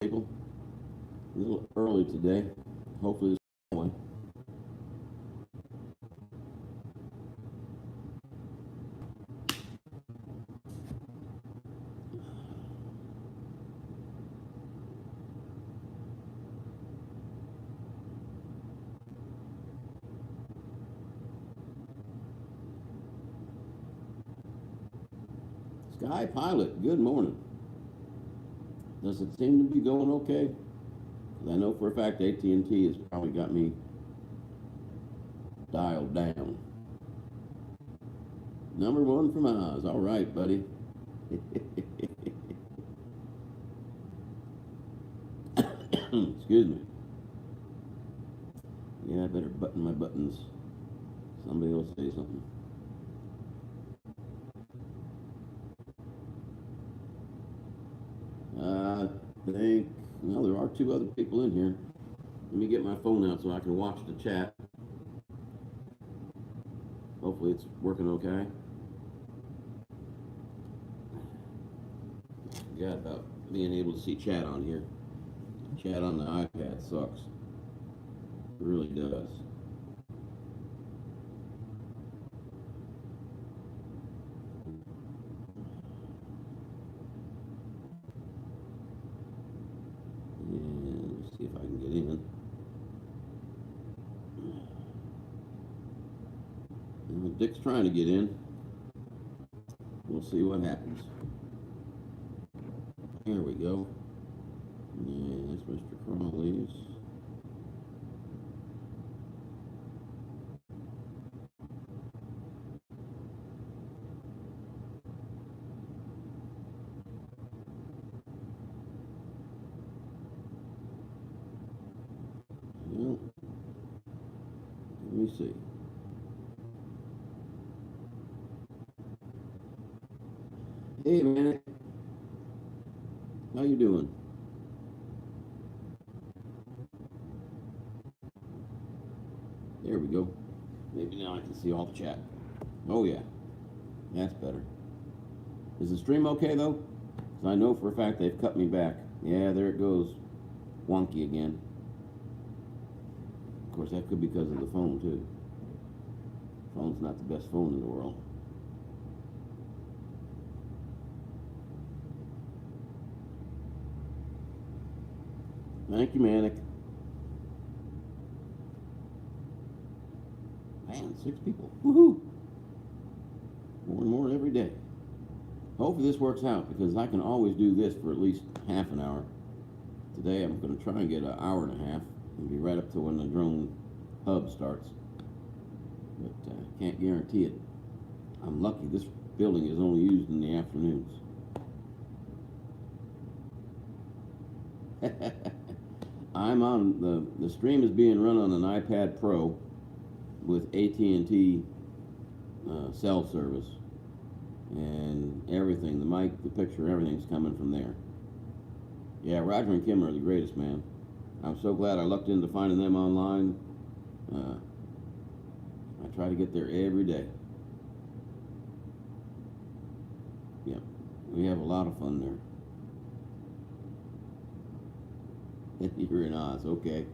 people. A little early today. Hopefully this way. Sky Pilot, good morning. Does it seem to be going okay? 'Cause I know for a fact AT&T has probably got me dialed down. Number one from Oz. All right, buddy. Excuse me. Yeah, I better button my buttons. Somebody will say something. I think, well, there are two other people in here. Let me get my phone out so I can watch the chat. Hopefully it's working okay. Yeah, about being able to see chat on here. Chat on the iPad sucks. It really does. And let's see if I can get in. Dick's trying to get in. We'll see what happens. Here we go. Yes, Mr. Crawley's. Well, let me see. Hey, man. How you doing? There we go. Maybe now I can see all the chat. Oh, yeah. That's better. Is the stream okay, though? Because I know for a fact they've cut me back. Yeah, there it goes. Wonky again. Of course, that could be because of the phone, too. Phone's not the best phone in the world. Thank you, Manic. Man, 6 people. Woohoo! More and more every day. Hopefully this works out because I can always do this for at least half an hour. Today I'm going to try and get an hour and a half and be right up to when the drone hub starts. But can't guarantee it. I'm lucky this building is only used in the afternoons. I'm on the stream is being run on an iPad Pro with AT&T cell service, and everything, the mic, the picture, everything's coming from there. Yeah, Roger and Kim are the greatest, man. I'm so glad I lucked into finding them online. I try to get there every day. Yep, we have a lot of fun there. You're in Oz, okay.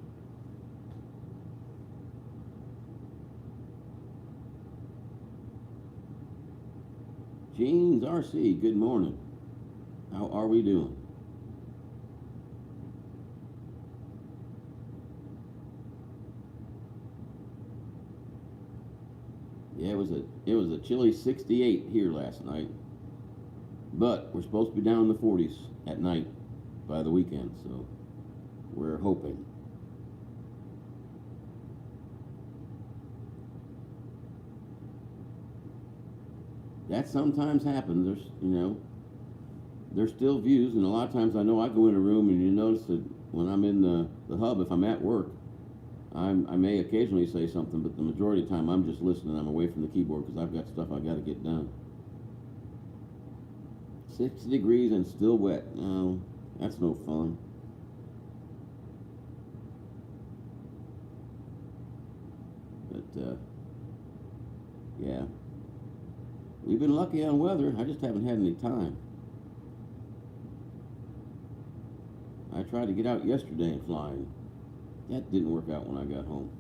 Jeans RC, good morning. How are we doing? Yeah, it was a chilly 68 here last night, but we're supposed to be down in the 40s at night by the weekend, so we're hoping. That sometimes happens. There's still views, and a lot of times I know I go in a room and you notice that when I'm in the hub, if I'm at work, I may occasionally say something, but the majority of the time I'm just listening. I'm away from the keyboard because I've got stuff I got to get done. 60 degrees and still wet. No, that's no fun. But, yeah. We've been lucky on weather. I just haven't had any time. I tried to get out yesterday and fly, and that didn't work out when I got home.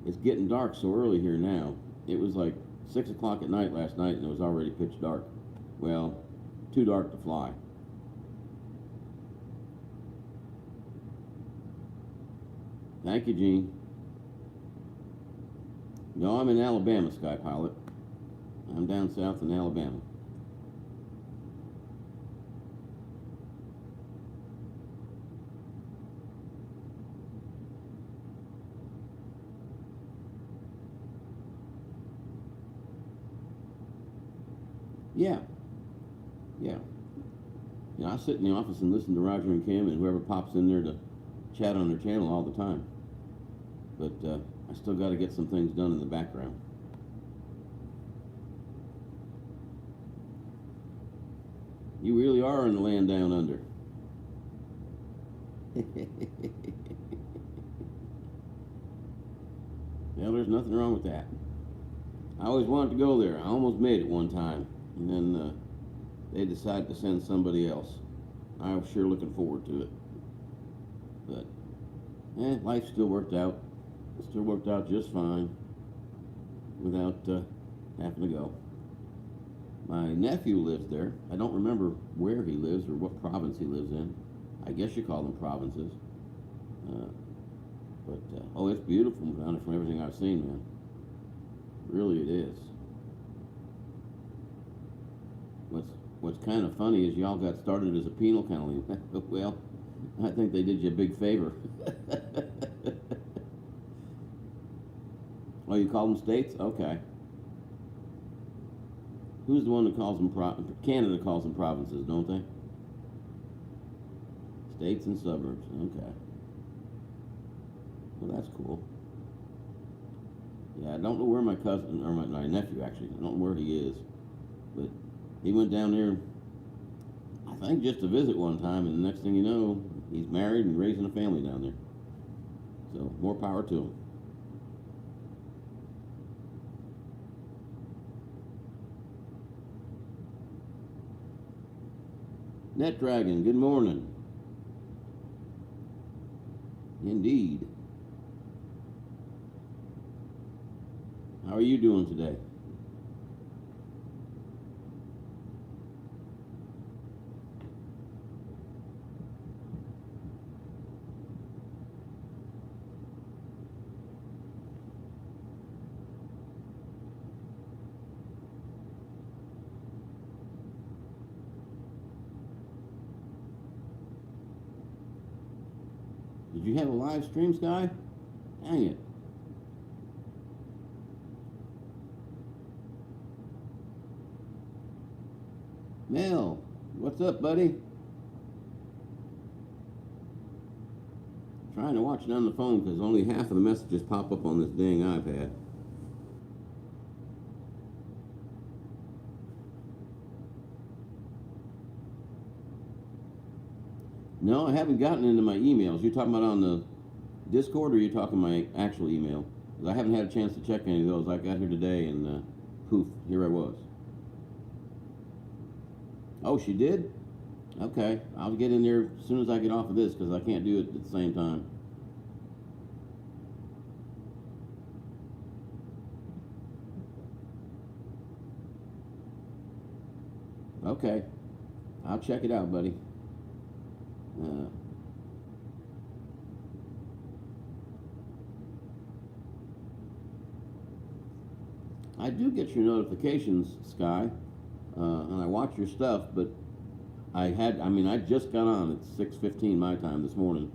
It's getting dark so early here now. It was like 6 o'clock at night last night, and it was already pitch dark. Well, too dark to fly. Thank you, Gene. No, I'm in Alabama, Sky Pilot. I'm down south in Alabama. Yeah. Yeah. You know, I sit in the office and listen to Roger and Kim and whoever pops in there to chat on their channel all the time. But I still got to get some things done in the background. You really are in the land down under. Well, there's nothing wrong with that. I always wanted to go there. I almost made it one time. And then they decided to send somebody else. I was sure looking forward to it. But, life still worked out. It still worked out just fine without having to go. My nephew lives there. I don't remember where he lives or what province he lives in. I guess you call them provinces. Oh, it's beautiful down there from everything I've seen, man. Really, it is. What's kind of funny is y'all got started as a penal county. Well, I think they did you a big favor. Oh, you call them states? Okay. Who's the one that calls them Canada calls them provinces, don't they? States and suburbs. Okay. Well, that's cool. Yeah, I don't know where my cousin, or my nephew actually, I don't know where he is, but he went down there, I think just to visit one time, and the next thing you know, he's married and raising a family down there. So, more power to him. NetDragon, good morning. Indeed. How are you doing today? Did you have a live stream, Sky? Dang it. Mel, what's up, buddy? Trying to watch it on the phone because only half of the messages pop up on this dang iPad. No, I haven't gotten into my emails. You talking about on the Discord, or you talking my actual email? Because I haven't had a chance to check any of those. I got here today, and poof, here I was. Oh, she did? Okay, I'll get in there as soon as I get off of this because I can't do it at the same time. Okay, I'll check it out, buddy. I do get your notifications, Sky, and I watch your stuff, but I just got on at 6:15 my time this morning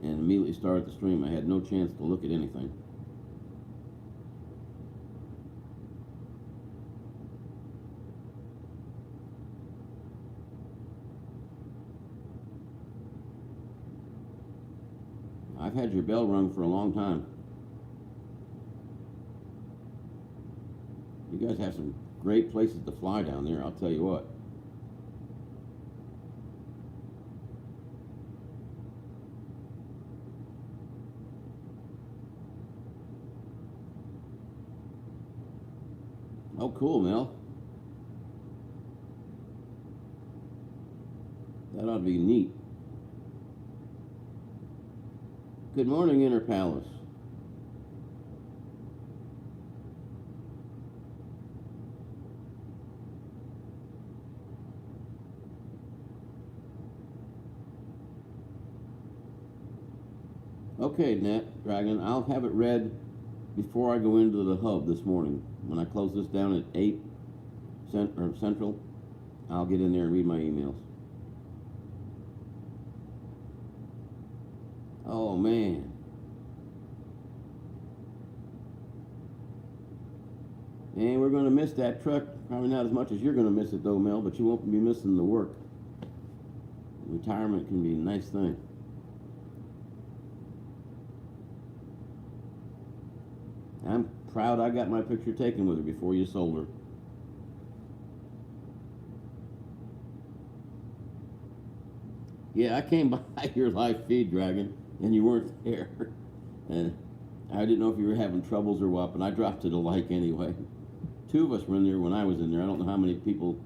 and immediately started the stream. I had no chance to look at anything. I've had your bell rung for a long time. You guys have some great places to fly down there, I'll tell you what. Oh, cool, Mel. That ought to be neat. Good morning, Inner Palace. Okay, Net Dragon, I'll have it read before I go into the hub this morning. When I close this down at 8 Central, I'll get in there and read my emails. Oh, man. And we're going to miss that truck. Probably not as much as you're going to miss it, though, Mel, but you won't be missing the work. Retirement can be a nice thing. I'm proud I got my picture taken with her before you sold her. Yeah, I came by your live feed, Dragon, and you weren't there. And I didn't know if you were having troubles or what, but I dropped it a like anyway. 2 of us were in there when I was in there. I don't know how many people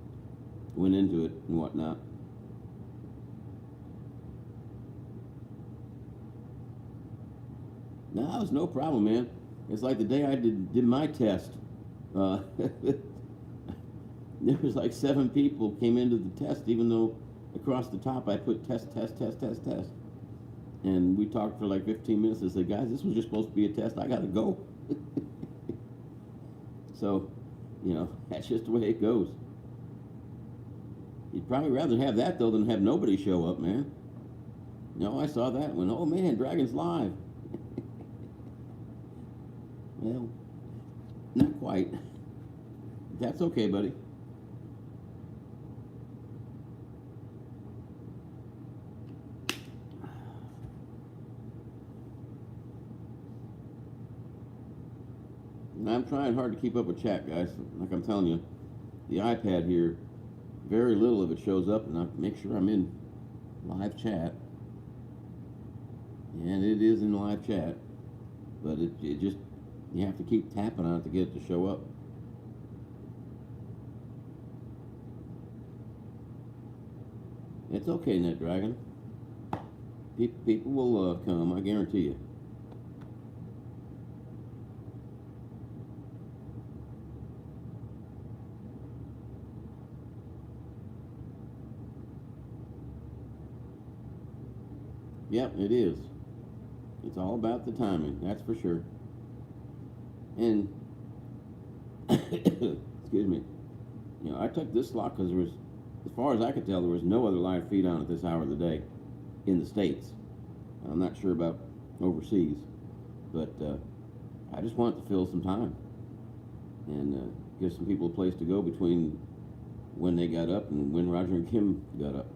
went into it and whatnot. No, it was no problem, man. It's like the day I did my test. There was like 7 people came into the test, even though across the top I put test. And we talked for like 15 minutes. I said, guys, this was just supposed to be a test. I got to go. So, you know, that's just the way it goes. You'd probably rather have that, though, than have nobody show up, man. No, I saw that one. Oh, man, Dragon's live. Well, not quite. That's okay, buddy. I'm trying hard to keep up with chat, guys. Like I'm telling you, the iPad here, very little of it shows up, and I make sure I'm in live chat. And it is in live chat, but it just, you have to keep tapping on it to get it to show up. It's okay, NetDragon. People will come, I guarantee you. Yep, it is. It's all about the timing, that's for sure. And, excuse me, you know, I took this slot because there was, as far as I could tell, there was no other live feed on at this hour of the day in the States. I'm not sure about overseas, but I just wanted to fill some time and give some people a place to go between when they got up and when Roger and Kim got up.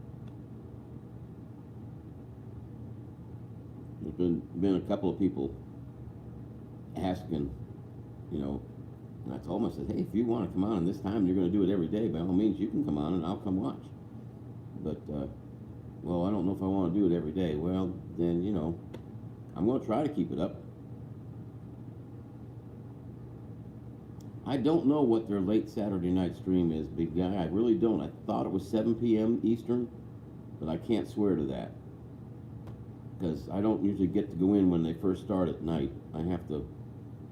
There's been a couple of people asking, you know, and I told them, I said, hey, if you want to come on this time, you're going to do it every day, by all means, you can come on and I'll come watch. But, well, I don't know if I want to do it every day. Well, then, you know, I'm going to try to keep it up. I don't know what their late Saturday night stream is, big guy. I really don't. I thought it was 7 p.m. Eastern, but I can't swear to that, because I don't usually get to go in when they first start at night. I have to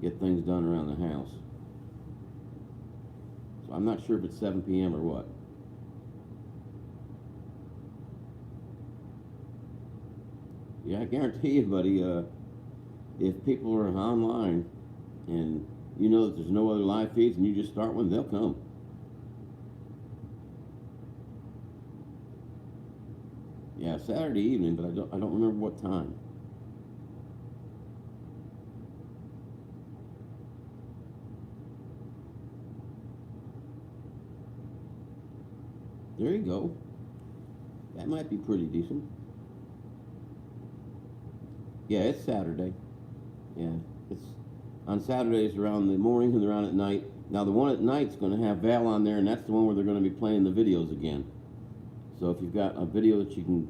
get things done around the house. So I'm not sure if it's 7 p.m. or what. Yeah, I guarantee you, buddy, if people are online and you know that there's no other live feeds and you just start one, they'll come. Yeah, Saturday evening, but I don't remember what time. There you go. That might be pretty decent. Yeah, it's Saturday. Yeah, it's on Saturdays around the morning and around at night. Now the one at night's going to have Val on there, and that's the one where they're going to be playing the videos again. So if you've got a video that you can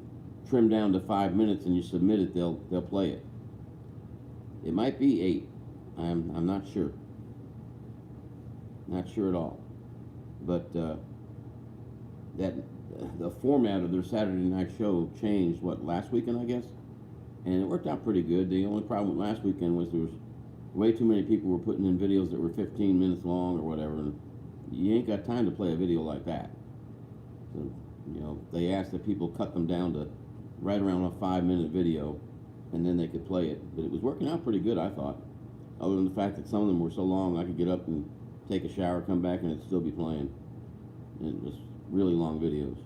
trim down to 5 minutes and you submit it, they'll play it. It might be 8. I'm not sure. Not sure at all. But that the format of their Saturday night show changed, what, last weekend, I guess? and it worked out pretty good. The only problem with last weekend was there was way too many people were putting in videos that were 15 minutes long or whatever, and you ain't got time to play a video like that. So, you know, they asked that people cut them down to right around a 5-minute video, and then they could play it. But it was working out pretty good, I thought, other than the fact that some of them were so long I could get up and take a shower, come back, and it'd still be playing. And it was really long videos.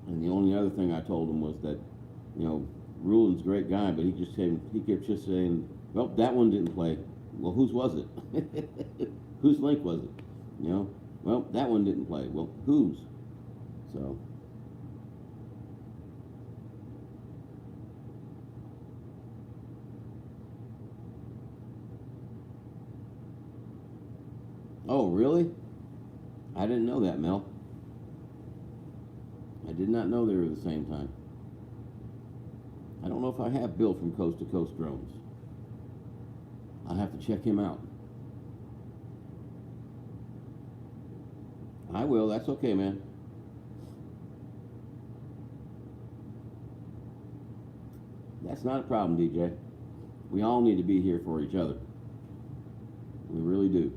And the only other thing I told him was that, you know, Rulin's a great guy, but he kept just saying, well, that one didn't play. Well, whose was it? Whose link was it? You know, well, that one didn't play. Well, whose? So. Oh, really? I didn't know that, Mel. I did not know they were the same time. I don't know if I have Bill from Coast to Coast Drones. I'll have to check him out. I will. That's okay, man. That's not a problem, DJ. We all need to be here for each other. We really do.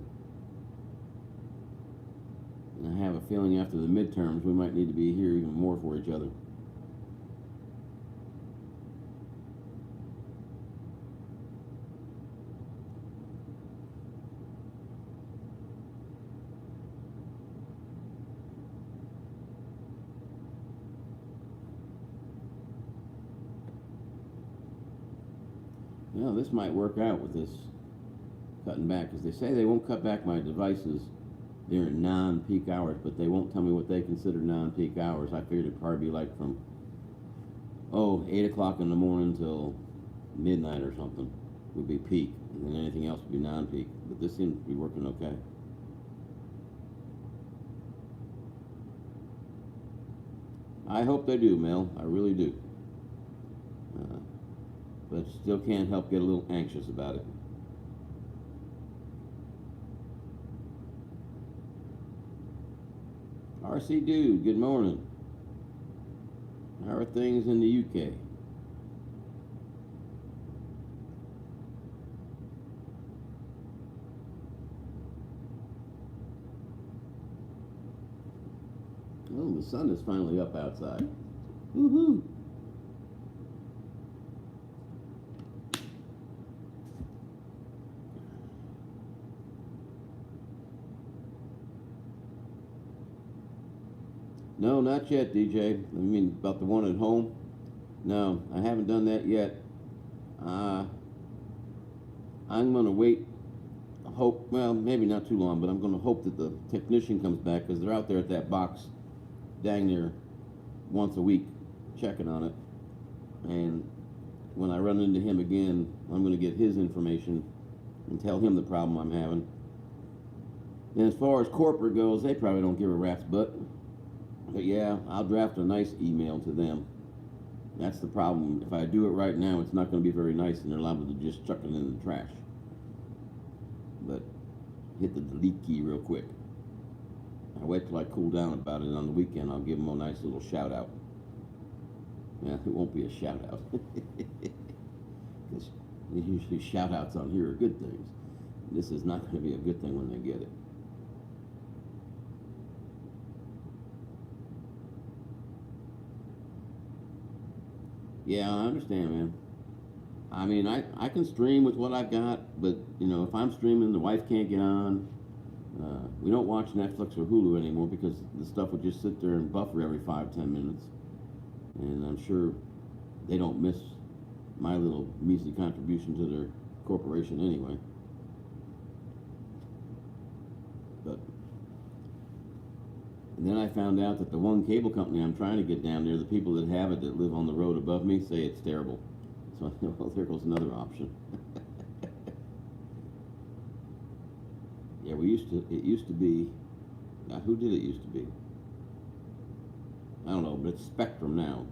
And I have a feeling after the midterms, we might need to be here even more for each other. You know, this might work out with this cutting back, because they say they won't cut back my devices during non-peak hours, but they won't tell me what they consider non-peak hours. I figured it'd probably be like from, 8 o'clock in the morning till midnight or something would be peak, and then anything else would be non-peak. But this seems to be working okay. I hope they do, Mel. I really do. But still can't help get a little anxious about it. RC Dude, good morning. How are things in the UK? Oh, the sun is finally up outside. Woohoo! No, not yet, DJ. I mean, about the one at home? No, I haven't done that yet. I'm going to wait, hope, well, maybe not too long, but I'm going to hope that the technician comes back, because they're out there at that box dang near once a week checking on it. And when I run into him again, I'm going to get his information and tell him the problem I'm having. And as far as corporate goes, they probably don't give a rat's butt. But yeah, I'll draft a nice email to them. That's the problem. If I do it right now, it's not going to be very nice, and they're liable to just chuck it in the trash. But hit the delete key real quick. I wait till I cool down about it. On the weekend, I'll give them a nice little shout out. Yeah, it won't be a shout out. Because usually shout outs on here are good things. This is not going to be a good thing when they get it. Yeah, I understand, man. I mean, I can stream with what I've got, but, you know, if I'm streaming, the wife can't get on. We don't watch Netflix or Hulu anymore because the stuff would just sit there and buffer every 5-10 minutes. And I'm sure they don't miss my little measly contribution to their corporation anyway. But and then I found out that the one cable company I'm trying to get down there, the people that have it that live on the road above me say it's terrible. So well, there goes another option. Yeah, it used to be, who did it used to be? I don't know, but it's Spectrum now.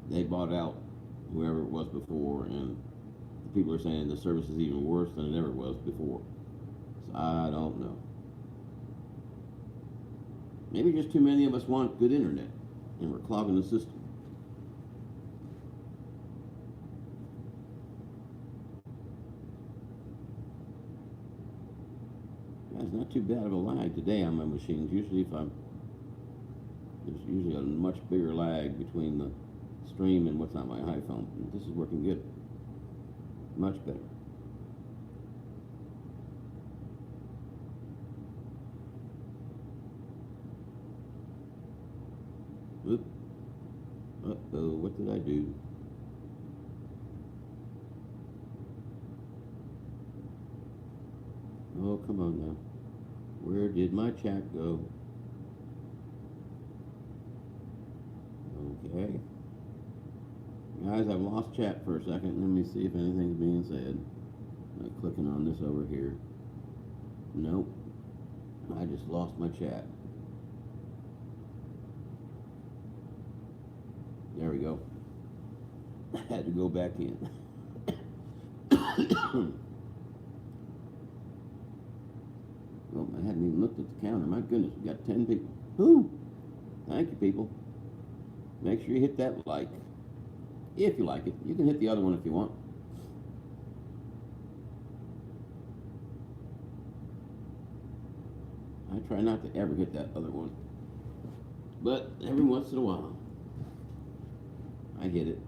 They bought out whoever it was before, and the people are saying the service is even worse than it ever was before. So I don't know. Maybe just too many of us want good internet. and we're clogging the system. That's not too bad of a lag today on my machines. Usually there's usually a much bigger lag between the stream and what's on my iPhone. This is working good. Much better. Oop. Uh-oh, what did I do? Oh, come on now. Where did my chat go? Okay. Guys, I've lost chat for a second. Let me see if anything's being said. I'm clicking on this over here. Nope. I just lost my chat. There we go. I had to go back in. Well, I hadn't even looked at the counter. My goodness, we got 10 people. Woo! Thank you, people. Make sure you hit that like. If you like it. You can hit the other one if you want. I try not to ever hit that other one. But every once in a while, I hit it.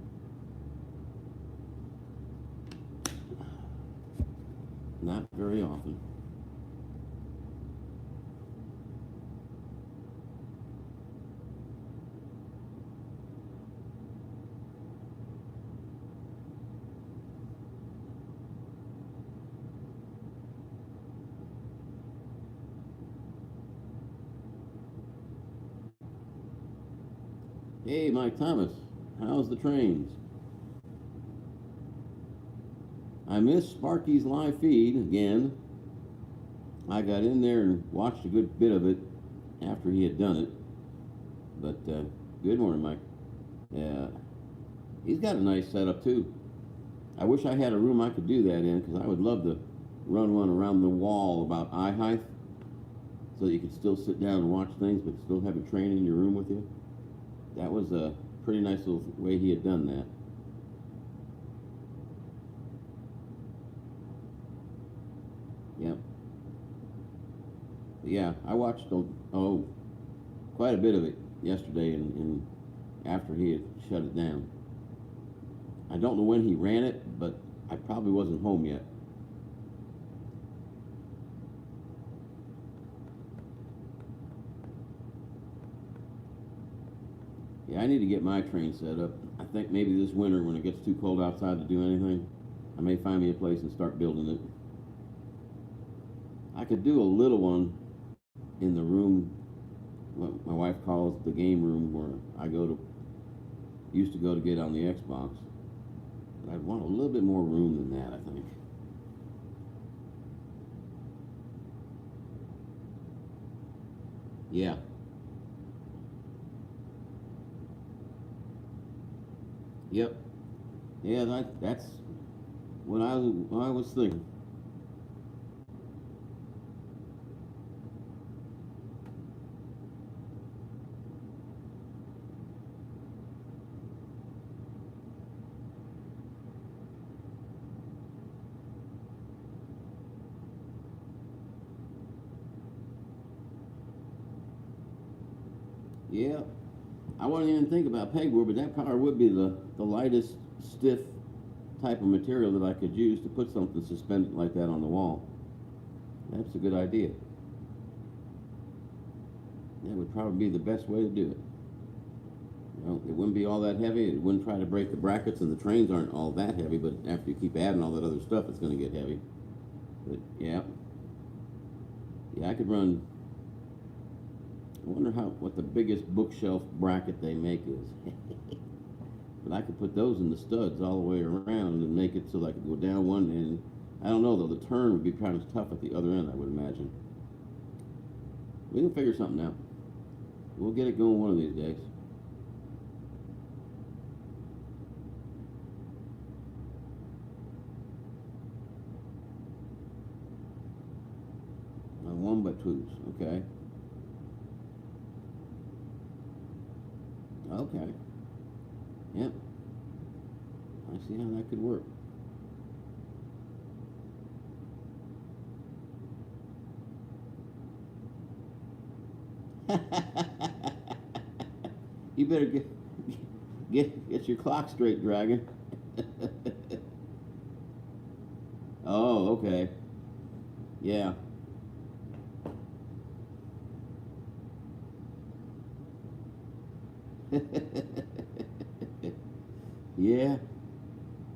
Not very often. Hey, Mike Thomas, how's the trains? I missed Sparky's live feed again. I got in there and watched a good bit of it after he had done it. But good morning, Mike. Yeah, he's got a nice setup too. I wish I had a room I could do that in, because I would love to run one around the wall about eye height, so that you could still sit down and watch things, but still have a train in your room with you. That was a pretty nice little way he had done that. Yep. But yeah, I watched quite a bit of it yesterday, and after he had shut it down. I don't know when he ran it, but I probably wasn't home yet. Yeah, I need to get my train set up. I think maybe this winter, when it gets too cold outside to do anything, I may find me a place and start building it. I could do a little one in the room, what my wife calls the game room, where I used to go to get on the Xbox. But I'd want a little bit more room than that, I think. Yeah. Yep. Yeah, that's what I was thinking. Yeah. I wouldn't even think about pegboard, but that probably would be the lightest, stiff type of material that I could use to put something suspended like that on the wall. That's a good idea. That would probably be the best way to do it. You know, it wouldn't be all that heavy. It wouldn't try to break the brackets, and the trains aren't all that heavy, but after you keep adding all that other stuff, it's going to get heavy. But yeah. Yeah, I could run. I wonder what the biggest bookshelf bracket they make is. But I could put those in the studs all the way around and make it so that I could go down one end. I don't know, though. The turn would be kind of tough at the other end, I would imagine. We can figure something out. We'll get it going one of these days. Now, 1x2s, okay. Okay. Yep. I see how that could work. You better get your clock straight, Dragon. Oh, okay. Yeah. Yeah.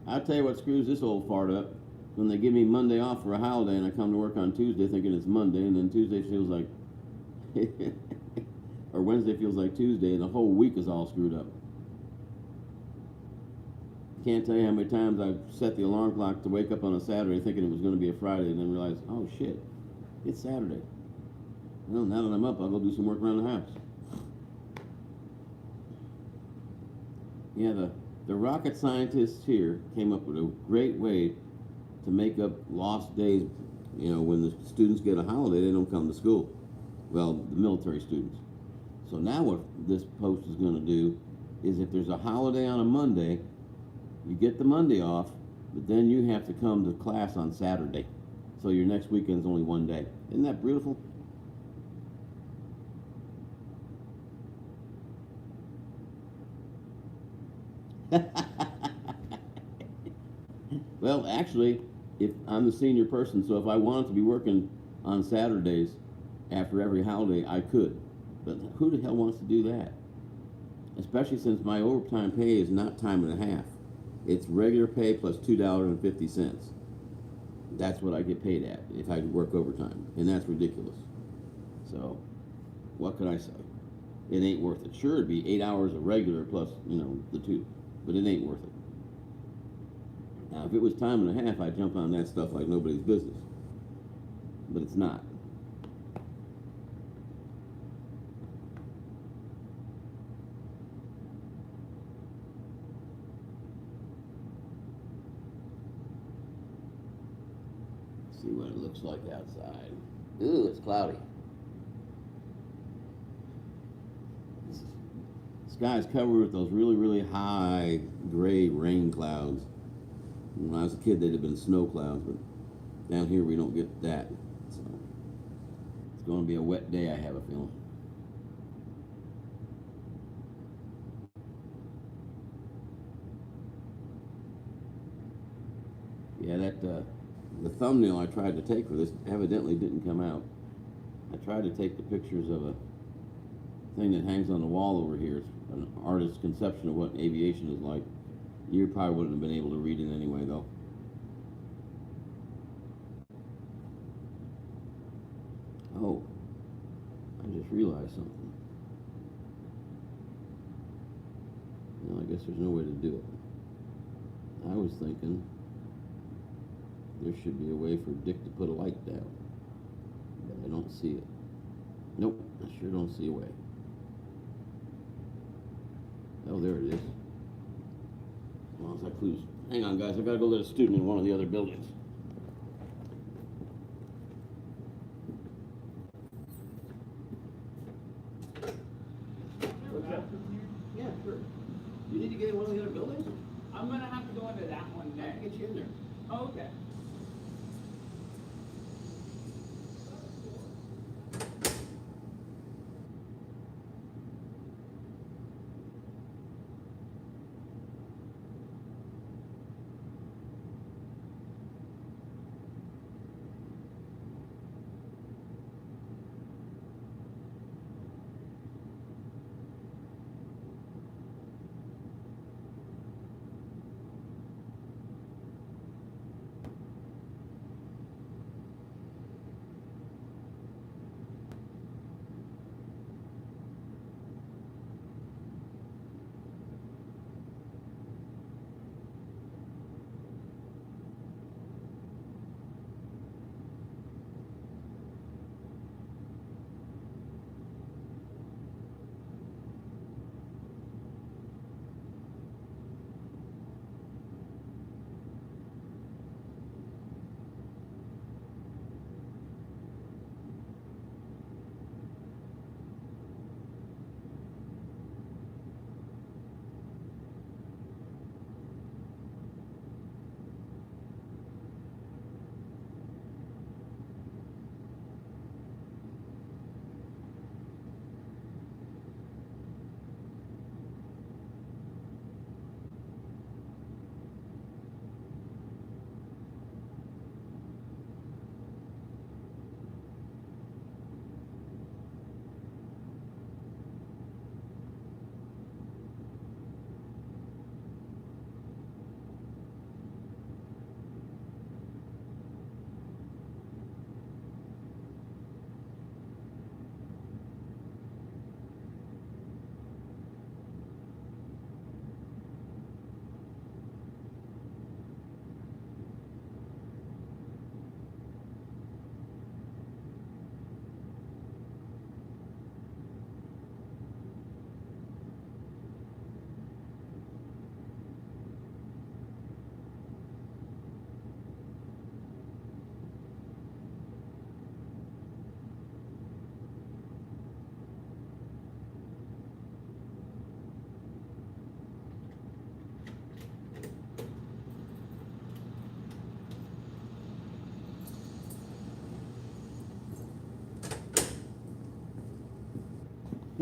I'll tell you what screws this old fart up. When they give me Monday off for a holiday and I come to work on Tuesday thinking it's Monday, and then Tuesday feels like or Wednesday feels like Tuesday, and the whole week is all screwed up. Can't tell you how many times I've set the alarm clock to wake up on a Saturday thinking it was going to be a Friday, and then realize, oh shit, it's Saturday. Well, now that I'm up, I'll go do some work around the house. Yeah, the rocket scientists here came up with a great way to make up lost days. You know, when the students get a holiday, they don't come to school. Well, the military students. So now what this post is going to do is, if there's a holiday on a Monday, you get the Monday off, but then you have to come to class on Saturday. So your next weekend's only one day. Isn't that beautiful? Well, actually, if I'm the senior person, so if I wanted to be working on Saturdays after every holiday, I could. But who the hell wants to do that? Especially since my overtime pay is not time and a half. It's regular pay plus $2.50. That's what I get paid at if I work overtime, and that's ridiculous. So, what could I say? It ain't worth it. Sure, it'd be 8 hours of regular plus, the two, but it ain't worth it. Now, if it was time and a half, I'd jump on that stuff like nobody's business. But it's not. Let's see what it looks like outside. Ooh, it's cloudy. The sky's covered with those really, really high gray rain clouds. When I was a kid, they'd have been snow clouds, but down here we don't get that. So it's going to be a wet day, I have a feeling. Yeah, the thumbnail I tried to take for this evidently didn't come out. I tried to take the pictures of a thing that hangs on the wall over here. It's an artist's conception of what aviation is like. You probably wouldn't have been able to read it anyway, though. Oh, I just realized something. Well, I guess there's no way to do it. I was thinking there should be a way for Dick to put a light down, but I don't see it. Nope, I sure don't see a way. Oh, there it is. As long as I close. Hang on, guys. I gotta go let a student in one of the other buildings. What's up? Yeah, sure. You need to get in one of the other buildings? I'm gonna have to go into that one I next. can get you in there. Oh, okay.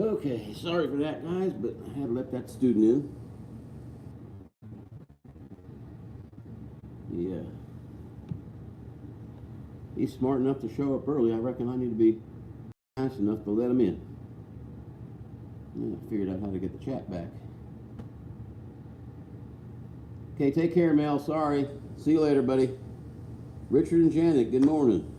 Okay, sorry for that, guys, but I had to let that student in. Yeah. He's smart enough to show up early. I reckon I need to be nice enough to let him in. Yeah, I figured out how to get the chat back. Okay, take care, Mel. Sorry. See you later, buddy. Richard and Janet, good morning.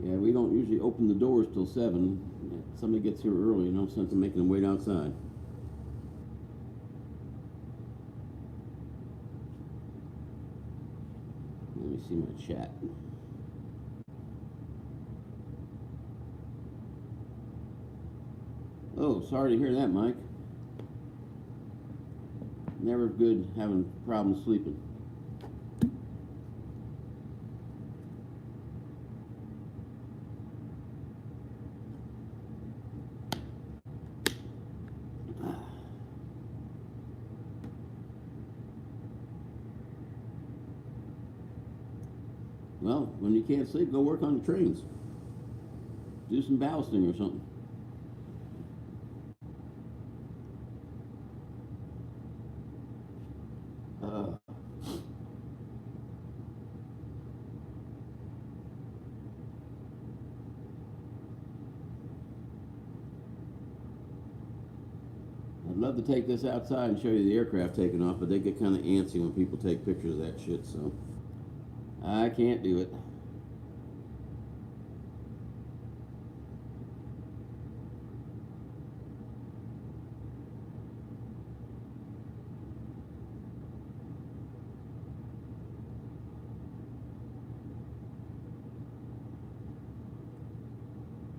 Yeah, we don't usually open the doors till 7. If somebody gets here early, no sense in making them wait outside. Let me see my chat. Oh, sorry to hear that, Mike. Never good having problems sleeping. Well, when you can't sleep, go work on the trains. Do some ballasting or something. I'd love to take this outside and show you the aircraft taking off, but they get kind of antsy when people take pictures of that shit, so I can't do it.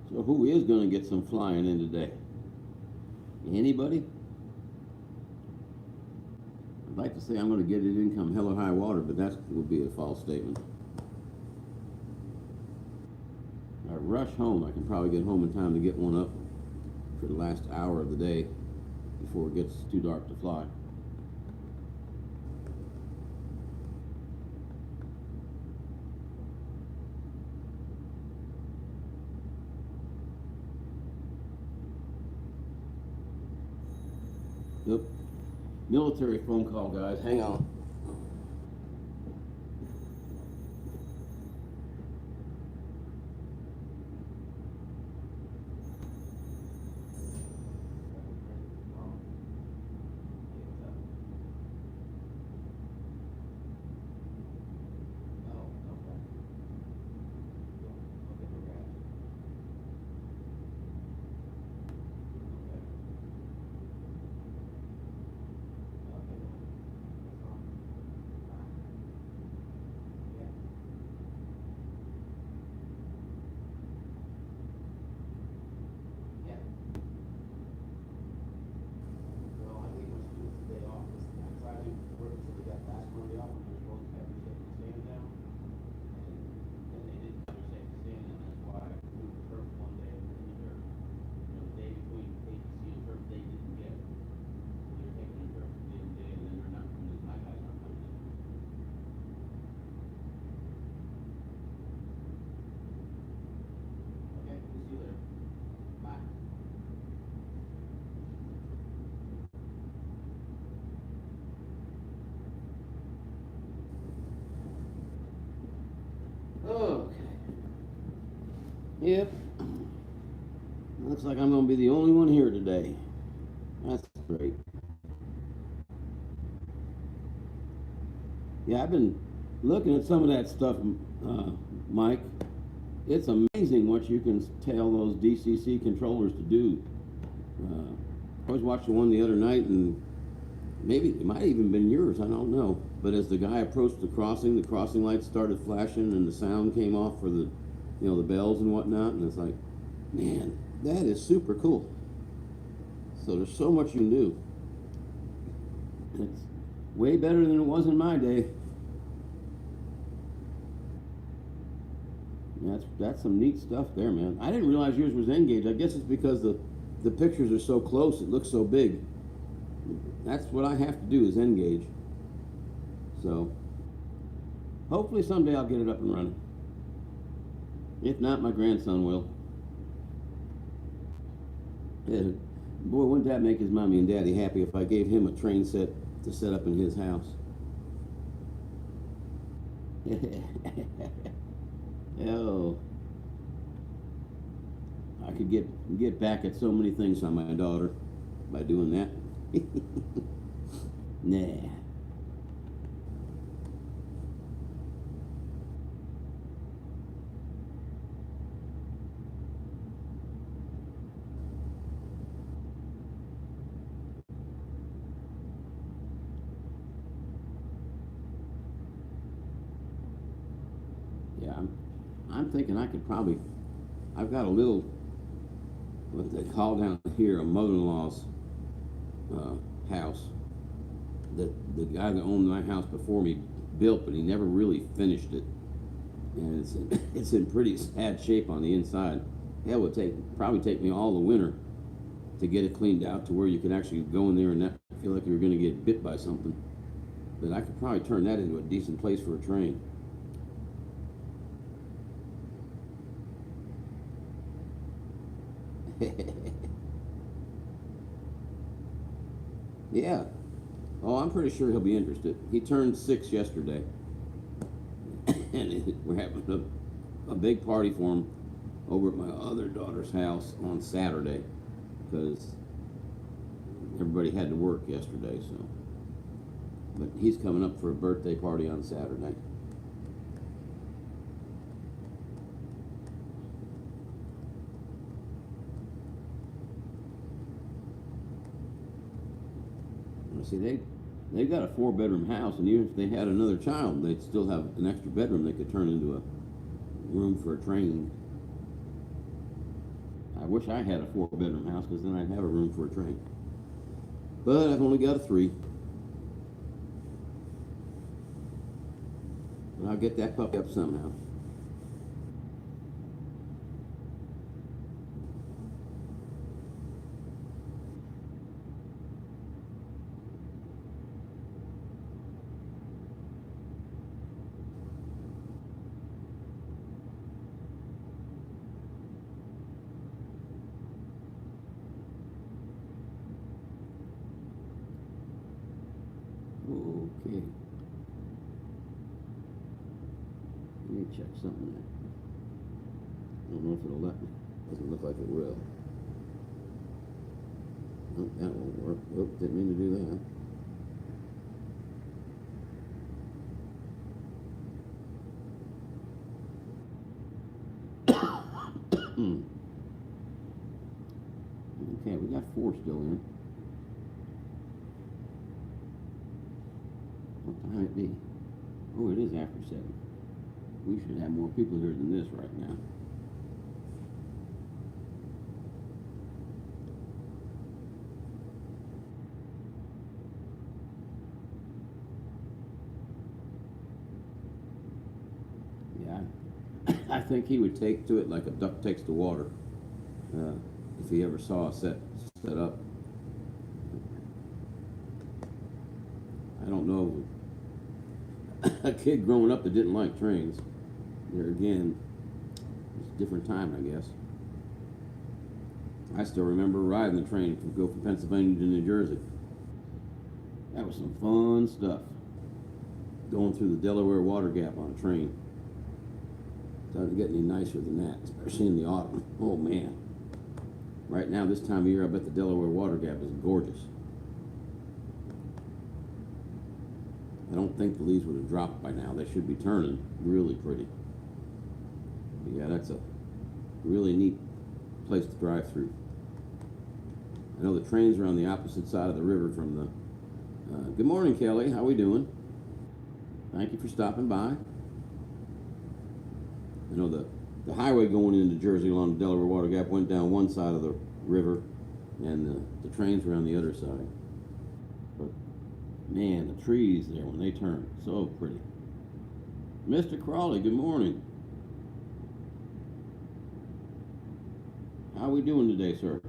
So who is going to get some flying in today? Anybody? I'd like to say I'm going to get it in come hell or high water, but that would be a false statement. I rush home. I can probably get home in time to get one up for the last hour of the day before it gets too dark to fly. Yep. Military phone call, guys. Hang on. Okay. Yep. Looks like I'm going to be the only one here today. That's great. Yeah, I've been looking at some of that stuff, Mike. It's amazing what you can tell those DCC controllers to do. I was watching one the other night, and maybe it might have even been yours, I don't know. But as the guy approached the crossing lights started flashing, and the sound came off for the, the bells and whatnot. And it's like, man, that is super cool. So there's so much you can do. It's way better than it was in my day. That's some neat stuff there, man. I didn't realize yours was N-gauge. I guess it's because the pictures are so close, it looks so big. That's what I have to do is engage. So hopefully someday I'll get it up and running. If not, my grandson will. Yeah. Boy, wouldn't that make his mommy and daddy happy if I gave him a train set to set up in his house. Oh, I could get back at so many things on my daughter by doing that. Nah. Yeah, I'm thinking I could probably. I've got a little, what they call down here, a mother-in-law's house that the guy that owned my house before me built, but he never really finished it, and it's in pretty sad shape on the inside. Hell, it would probably take me all the winter to get it cleaned out to where you could actually go in there and not feel like you were going to get bit by something. But I could probably turn that into a decent place for a train. Yeah. Oh, I'm pretty sure he'll be interested. He turned 6 yesterday, and we're having a big party for him over at my other daughter's house on Saturday because everybody had to work yesterday. So, but he's coming up for a birthday party on Saturday. See, they've got a 4-bedroom house, and even if they had another child, they'd still have an extra bedroom they could turn into a room for a train. I wish I had a 4-bedroom house, because then I'd have a room for a train. But I've only got a 3. But I'll get that puppy up somehow. Okay. Let me check something there. I don't know if it'll let me. Doesn't look like it will. Oh, that won't work. Oop, didn't mean to do that. Okay, we got 4 still in. What time it be? Oh, it is after 7. We should have more people here than this right now. Yeah, I think he would take to it like a duck takes to water. If he ever saw a set up. I don't know. A kid growing up that didn't like trains. There again, it's a different time, I guess. I still remember riding the train to go from Pennsylvania to New Jersey. That was some fun stuff. Going through the Delaware Water Gap on a train. Doesn't get any nicer than that, especially in the autumn. Oh man. Right now, this time of year, I bet the Delaware Water Gap is gorgeous. I don't think the leaves would have dropped by now. They should be turning really pretty. But yeah, that's a really neat place to drive through. I know the trains are on the opposite side of the river from the... good morning, Kelly. How we doing? Thank you for stopping by. I know the highway going into Jersey along the Delaware Water Gap went down one side of the river, and the trains were on the other side. But man, the trees there when they turn, so pretty. Mr. Crawley, good morning. How we doing today, sir?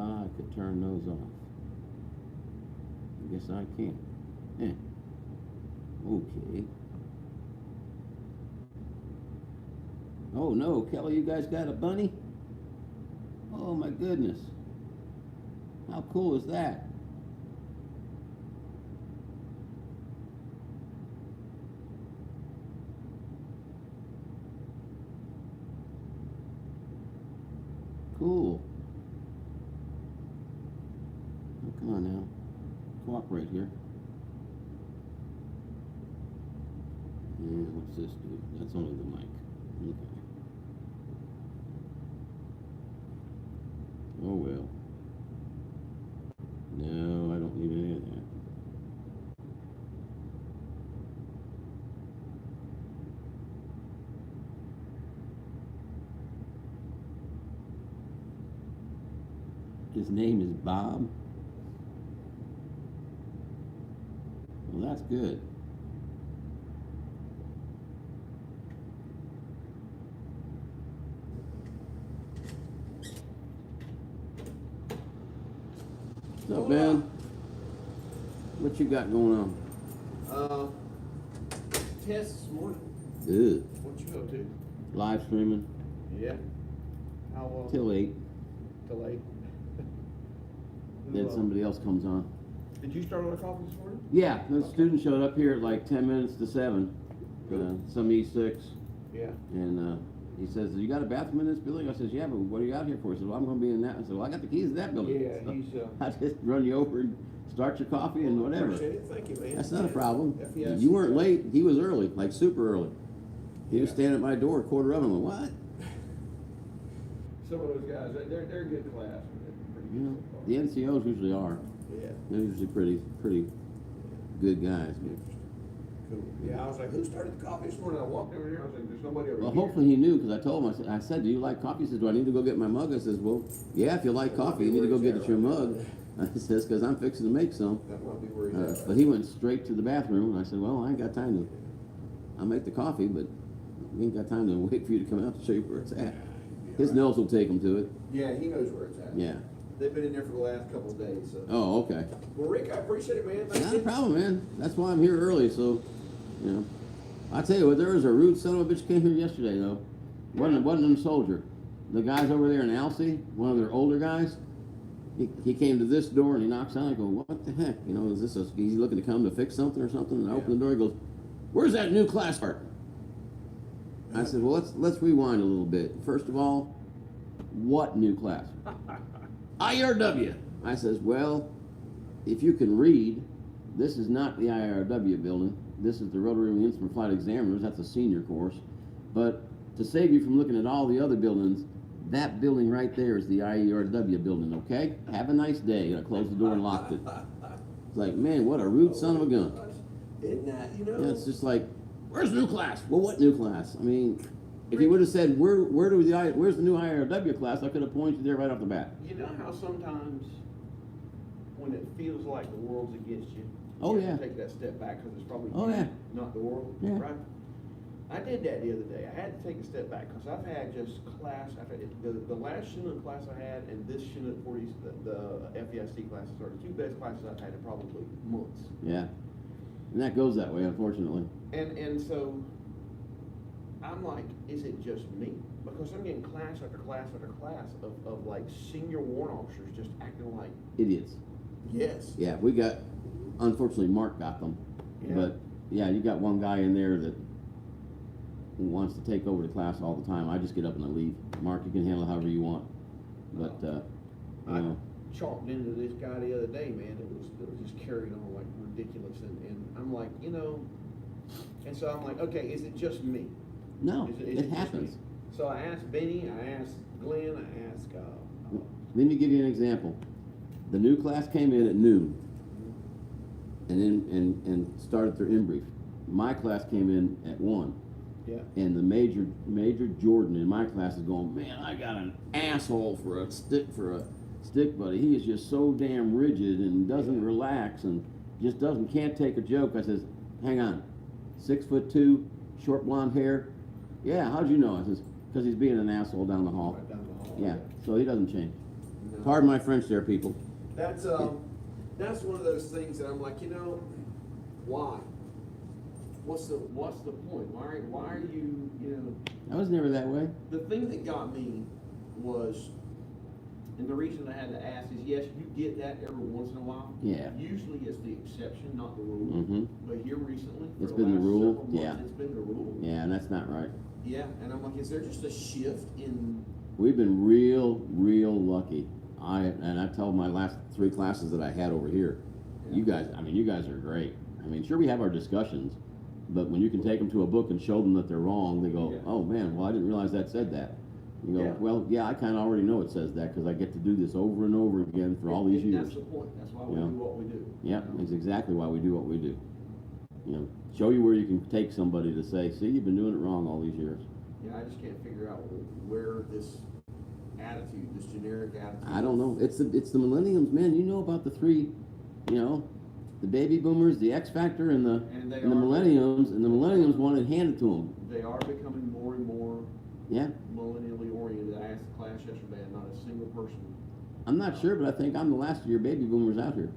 I could turn those off. I guess I can't. Eh. Okay. Oh no, Kelly, you guys got a bunny? Oh my goodness. How cool is that? Cool. Oh, come on now. Cooperate here. Yeah, what's this do? That's only the mic. Okay. Oh well. No, I don't need any of that. His name is Bob. Well, that's good. What's up, Ben? What you got going on? Test this morning. Good. What you go to? Live streaming Yeah. How till 8. till 8? Then somebody else comes on. Did you start on a coffee this morning? Yeah, the student showed up here at like 10 minutes to 7. Some E6. Yeah. And he says, you got a bathroom in this building? I says, yeah, but what are you out here for? He says, well, I'm going to be in that. I said, well, I got the keys to that building. Yeah, So he's I just run you over and start your coffee and whatever. Appreciate it. Thank you, man. That's not a problem. FES. You weren't late. He was early, like super early. He was standing at my door, quarter of an. I went, what? Some of those guys, they're good class. They're pretty You know, good. the NCOs usually are. Yeah. They're usually pretty good guys. Cool. Yeah, I was like, who started the coffee this morning? I walked over there. I was like, there's nobody over Well, here. hopefully he knew, because I told him, I said, do you like coffee? He says, do I need to go get my mug? I says, well, yeah, if you like coffee, you need to go get your mug. I says, because I'm fixing to make some. That might be where he's at. But he went straight to the bathroom, and I said, well, I ain't got time to, I'll make the coffee, but we ain't got time to wait for you to come out to show you where it's at. His nose will take him to it. Yeah, he knows where it's at. Yeah. They've been in there for the last couple of days. So. Oh, okay. Well, Rick, I appreciate it, man. Thank Not a you. problem, man. That's why I'm here early, so, you know. I tell you what, there was a rude son of a bitch came here yesterday, though. Wasn't a soldier. The guys over there in Alsea, one of their older guys, he came to this door and he knocks on. I go, what the heck? You know, is this he's looking to come to fix something or something? And I open the door. He goes, where's that new class part? I said, well, let's rewind a little bit. First of all, what new class? IRW. I says, well, if you can read, this is not the IRW building. This is the Rotary Wing Instrument Flight Examiners. That's a senior course. But to save you from looking at all the other buildings, that building right there is the IRW building, okay? Have a nice day. I closed the door and locked it. It's like, man, what a rude son of a gun. Isn't that, you know? Yeah, it's just like, where's the new class? Well, what new class? I mean, if he would have said, where's the new IRW class, I could have pointed you there right off the bat. You know how sometimes when it feels like the world's against you, Oh, you yeah. have to take that step back because it's probably Oh, you, yeah. not the world, Yeah. right? I did that the other day. I had to take a step back because I've had just class after the last Chinook class I had and this Chinook 40, the FESC classes are the two best classes I've had in probably months. Yeah. And that goes that way, unfortunately. And so I'm like, is it just me? Because I'm getting class after class after class of like senior warrant officers just acting like Idiots. yes. Yeah, we got, unfortunately, Mark got them. Yeah. But, yeah, you got one guy in there that wants to take over the class all the time. I just get up and I leave. Mark, you can handle it however you want. But, you know. I chalked into this guy the other day, man. It was just carried on like ridiculous, and I'm like, you know, and so I'm like, okay, is it just me? No, Is it just happens. me? So I asked Benny, I asked Glenn, I asked. Let me give you an example. The new class came in at noon and started their in-brief. My class came in at 1. Yeah. And the Major Jordan in my class is going, man, I got an asshole for a stick buddy. He is just so damn rigid and doesn't relax and just can't take a joke. I says, hang on, 6'2", short blonde hair. Yeah, how'd you know? I says, because he's being an asshole down the hall. Right down the hall. Yeah, so he doesn't change. No. Pardon my French there, people. That's one of those things that I'm like, why? What's the point? Why are you I was never that way. The thing that got me was, and the reason I had to ask is, yes, you get that every once in a while. Yeah. Usually it's the exception, not the rule. Mm-hmm. But here recently, for It's the been the last rule, several months, yeah. it's been the rule. Yeah, and that's not right. Yeah, and I'm like, is there just a shift in? We've been real lucky. I told my last 3 classes that I had over here, Yeah. you guys are great. I mean, sure, we have our discussions, but when you can take them to a book and show them that they're wrong, they go, Yeah. oh man, well, I didn't realize that said that. You go, Yeah. well, yeah, I kind of already know it says that because I get to do this over and over again for all these years. That's the point. That's why we Yeah. do what we do. Yeah, that's exactly why we do what we do. Show you where you can take somebody to say, see, you've been doing it wrong all these years. Yeah, I just can't figure out where this attitude, this generic attitude. I don't know. It's the millenniums, man. You know about the 3, the baby boomers, the X Factor, and the millenniums, and the millenniums want it handed to them. They are becoming more and more Yeah. millennially oriented. I asked the class yesterday, and not a single person. I'm not sure, but I think I'm the last of your baby boomers out here.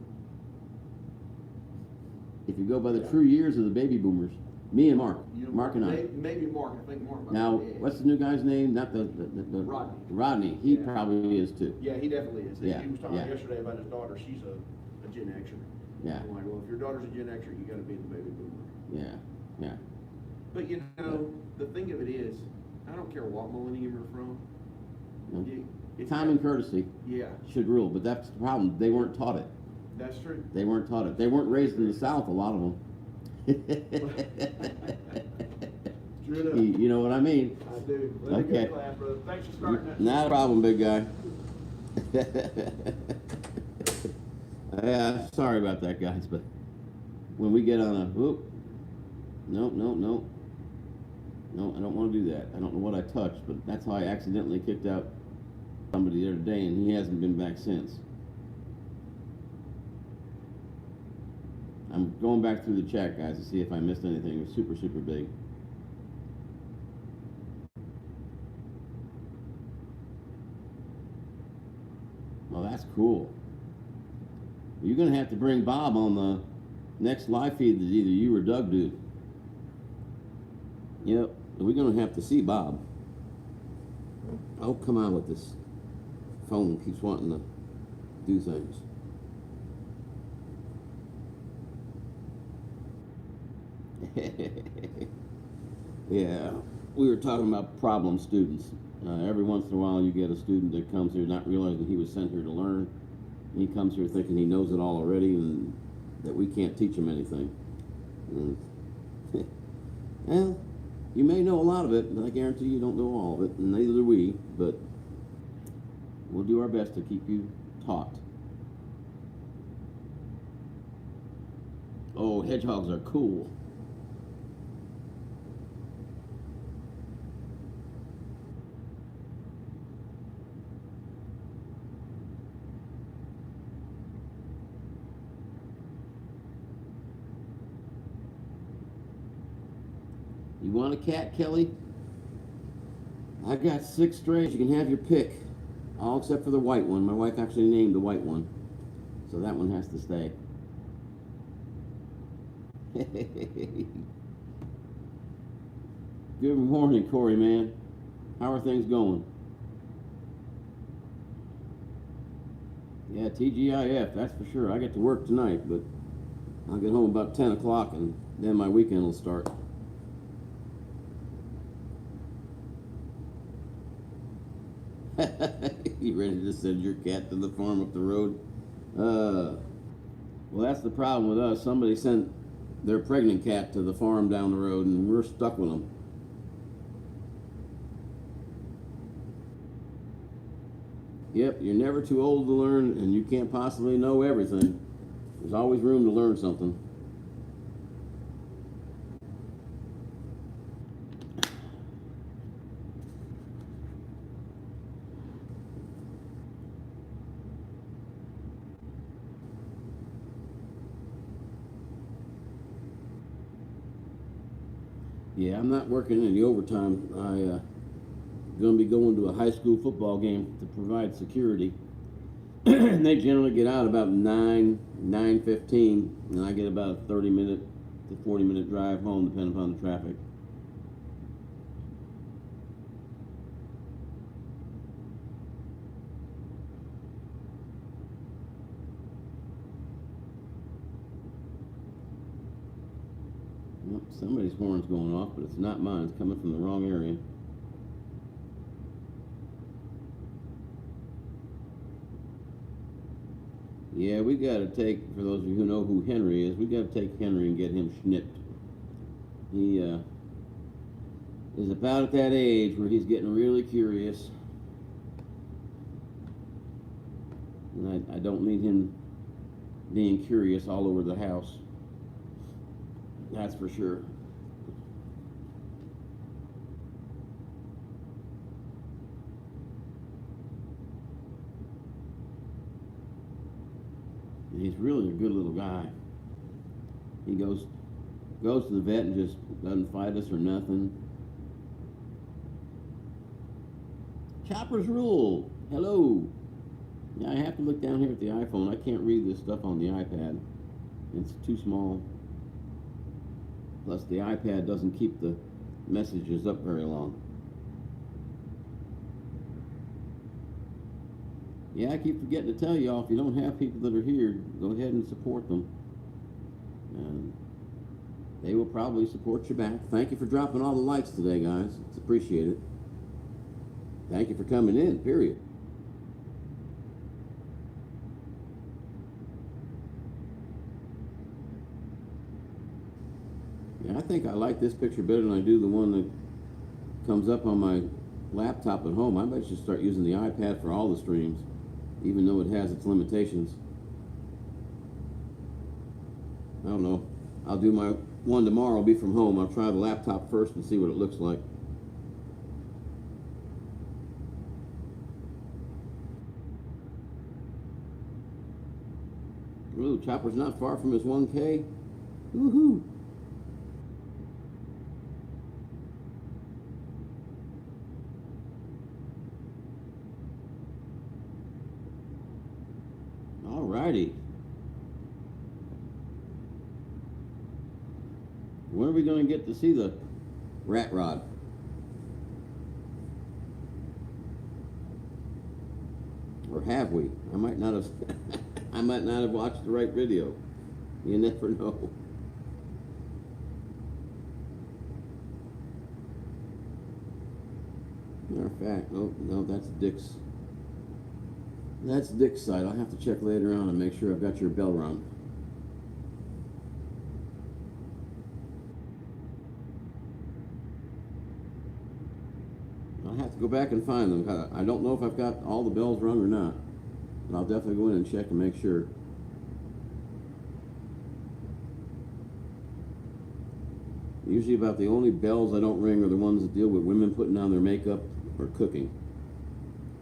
If you go by the true years of the baby boomers, me and Mark, Mark and I. Maybe Mark. I think Mark. Now, might be. what's the new guy's name? Not the Rodney. Rodney. He Yeah. probably is too. Yeah, he definitely is. Yeah, He was talking yeah. yesterday about his daughter. She's a Gen Xer. Yeah. I'm like, well, if your daughter's a Gen Xer, you got to be the baby boomer. Yeah. But the thing of it is, I don't care what millennium you're from. Yeah. It's Time and courtesy Yeah, should rule, but that's the problem. They weren't taught it. that's true. They weren't taught it. They weren't raised in the South, a lot of them. True enough. You know what I mean? I do. Let me Okay. go class, brother. Thanks for starting that. Not a problem, big guy. Yeah, sorry about that, guys, but when we get on a whoop, no, I don't want to do that. I don't know what I touched, but that's how I accidentally kicked out somebody the other day, and he hasn't been back since. I'm going back through the chat, guys, to see if I missed anything. It was super big. Well, that's cool. You're going to have to bring Bob on the next live feed that either you or Doug do. Yep, we're going to have to see Bob. Oh, come on with this phone. Keeps wanting to do things. Yeah, we were talking about problem students. Every once in a while you get a student that comes here not realizing he was sent here to learn. He comes here thinking he knows it all already and that we can't teach him anything. Well, you may know a lot of it, but I guarantee you don't know all of it, and neither do we, but we'll do our best to keep you taught. Oh, hedgehogs are cool. You want a cat, Kelly? I got 6 strays. You can have your pick. All except for the white one. My wife actually named the white one. So that one has to stay. Good morning, Corey, man. How are things going? Yeah, TGIF, that's for sure. I get to work tonight, but I'll get home about 10 o'clock and then my weekend will start. You ready to send your cat to the farm up the road? Well, that's the problem with us. Somebody sent their pregnant cat to the farm down the road, and we're stuck with them. Yep, you're never too old to learn, and you can't possibly know everything. There's always room to learn something. Yeah, I'm not working any overtime. I'm going to be going to a high school football game to provide security. And they generally get out about 9:15, and I get about a 30-minute to 40-minute drive home, depending upon the traffic. Well, somebody's horn's going off, but it's not mine. It's coming from the wrong area. Yeah, we got to take, for those of you who know who Henry is, we got to take Henry and get him snipped. He is about at that age where he's getting really curious. And I don't need him being curious all over the house. That's for sure. He's really a good little guy. He goes to the vet and just doesn't fight us or nothing. Chopper's Rule. Hello. Yeah, I have to look down here at the iPhone. I can't read this stuff on the iPad. It's too small. Plus the iPad doesn't keep the messages up very long. Yeah, I keep forgetting to tell y'all, if you don't have people that are here, go ahead and support them. And they will probably support you back. Thank you for dropping all the likes today, guys. It's appreciated. Thank you for coming in, period. Yeah, I think I like this picture better than I do the one that comes up on my laptop at home. I might just start using the iPad for all the streams, even though it has its limitations. I don't know. I'll do my one tomorrow. I'll be from home. I'll try the laptop first and see what it looks like. Ooh, Chopper's not far from his 1K. Woohoo! Alrighty. When are we going to get to see the rat rod? Or have we? I might not have I might not have watched the right video. You never know. Matter of fact, no, that's Dick's. That's Dick's side. I'll have to check later on and make sure I've got your bell rung. I'll have to go back and find them. I don't know if I've got all the bells rung or not, but I'll definitely go in and check and make sure. Usually about the only bells I don't ring are the ones that deal with women putting on their makeup or cooking.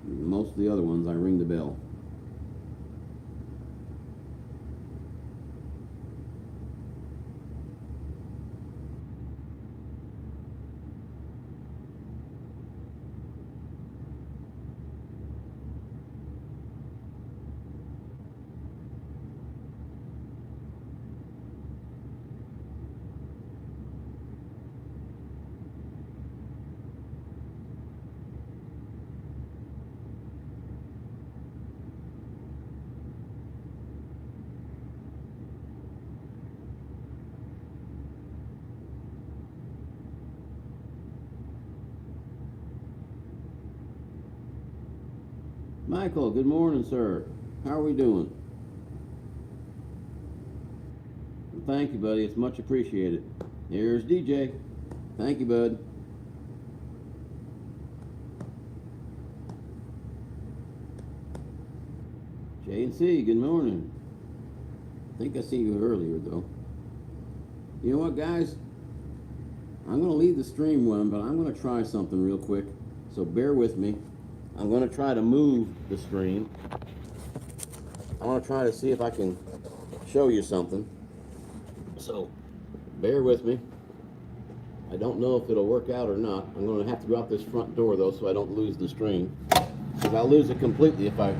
Most of the other ones, I ring the bell. Michael, good morning, sir. How are we doing? Thank you, buddy. It's much appreciated. Here's DJ. Thank you, bud. J&C, good morning. I think I seen you earlier, though. You know what, guys? I'm going to leave the stream one, but I'm going to try something real quick, so bear with me. I'm going to try to move the stream. I want to try to see if I can show you something. So, bear with me. I don't know if it'll work out or not. I'm going to have to go out this front door, though, so I don't lose the stream. Because I'll lose it completely if I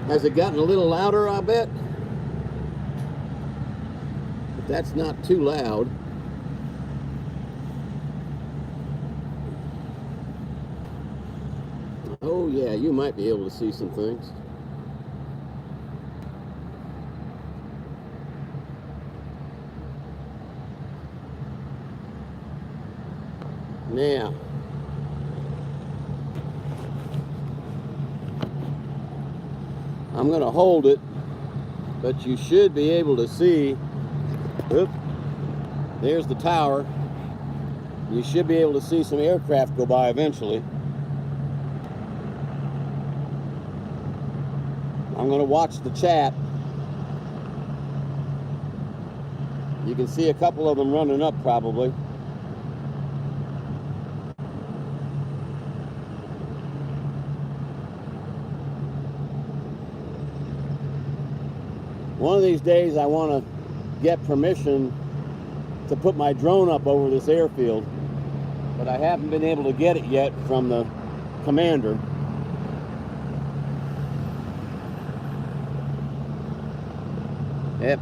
Has it gotten a little louder, I bet? But that's not too loud. Oh yeah, you might be able to see some things. Now, I'm going to hold it, but you should be able to see. Oop, there's the tower. You should be able to see some aircraft go by eventually. I'm going to watch the chat. You can see a couple of them running up probably. One of these days I want to get permission to put my drone up over this airfield, but I haven't been able to get it yet from the commander. Yep,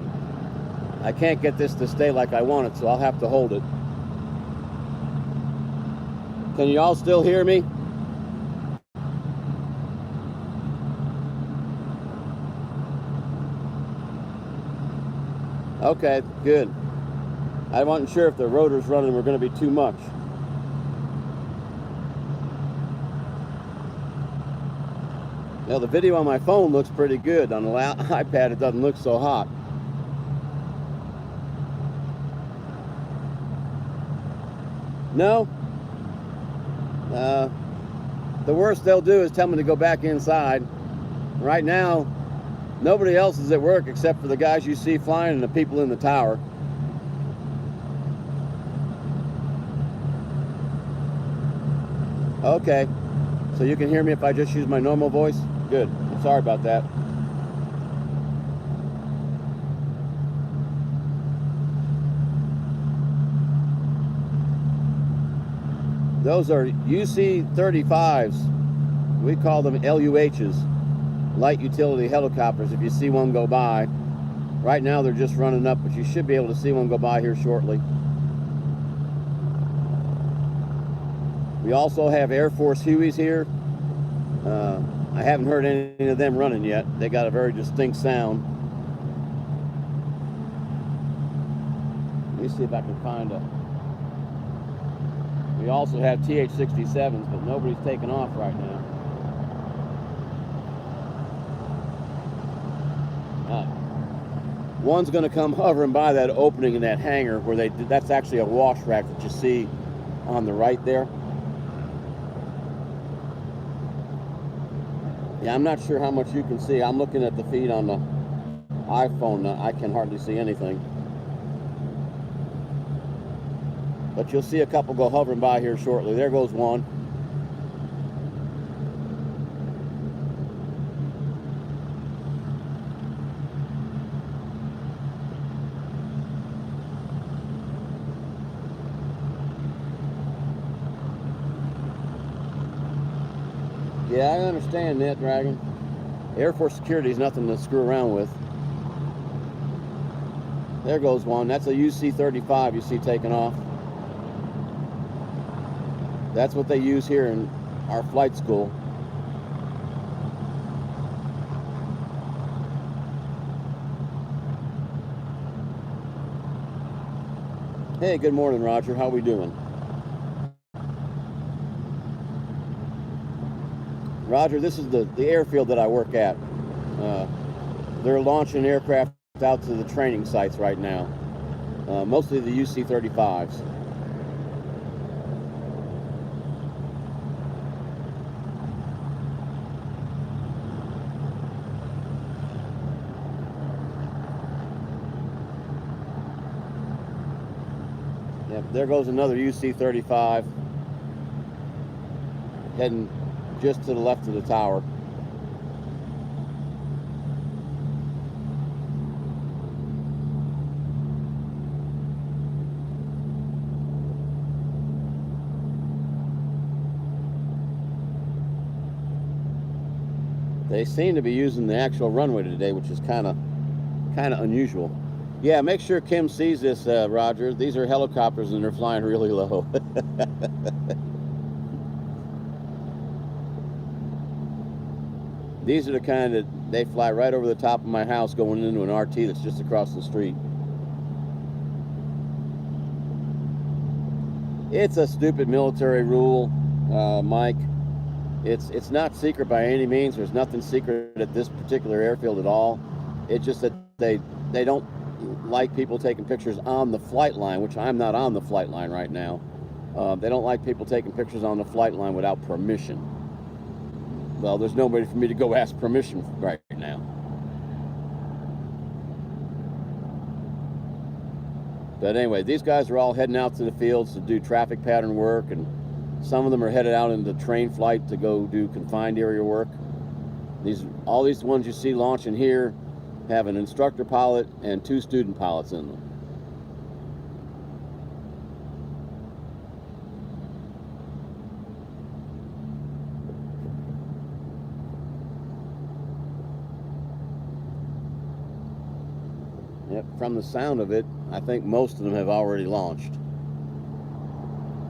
I can't get this to stay like I want it, so I'll have to hold it. Can you all still hear me? Okay, good. I wasn't sure if the rotors running were going to be too much. Now the video on my phone looks pretty good. On the iPad it doesn't look so hot. No. The worst they'll do is tell me to go back inside. Right now, nobody else is at work except for the guys you see flying and the people in the tower. Okay, so you can hear me if I just use my normal voice? Good, I'm sorry about that. Those are UC-35s. We call them LUHs, light utility helicopters. If you see one go by, right now they're just running up, but you should be able to see one go by here shortly. We also have Air Force Hueys here. I haven't heard any of them running yet. They got a very distinct sound. Let me see if I can find a... We also have TH-67s, but nobody's taking off right now. One's going to come hovering by that opening in that hangar where that's actually a wash rack that you see on the right there. Yeah, I'm not sure how much you can see. I'm looking at the feed on the iPhone. I can hardly see anything. But you'll see a couple go hovering by here shortly. There goes one. Yeah, I understand that, Dragon. Air Force security is nothing to screw around with. There goes one. That's a UC-35 you see taking off. That's what they use here in our flight school. Hey, good morning, Roger. How we doing? Roger, this is the airfield that I work at. They're launching aircraft out to the training sites right now. Mostly the UC-35s. Yep, there goes another UC-35 heading just to the left of the tower. They seem to be using the actual runway today, which is kind of unusual. Yeah, make sure Kim sees this, Roger. These are helicopters and they're flying really low. These are the kind that they fly right over the top of my house going into an RT that's just across the street. It's a stupid military rule, Mike. It's not secret by any means. There's nothing secret at this particular airfield at all. It's just that they don't like people taking pictures on the flight line, which I'm not on the flight line right now. They don't like people taking pictures on the flight line without permission. Well, there's nobody for me to go ask permission right now. But anyway, these guys are all heading out to the fields to do traffic pattern work, and some of them are headed out into train flight to go do confined area work. All these ones you see launching here have an instructor pilot and 2 student pilots in them. Yep, from the sound of it, I think most of them have already launched.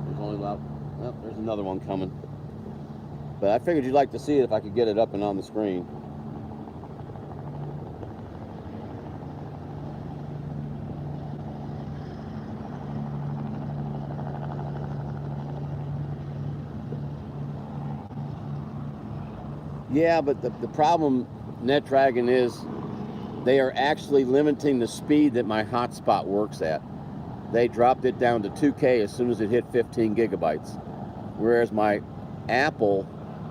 There's only about, well, there's another one coming. But I figured you'd like to see it if I could get it up and on the screen. Yeah, but the problem, NetDragon, is they are actually limiting the speed that my hotspot works at. They dropped it down to 2K as soon as it hit 15 gigabytes. Whereas my Apple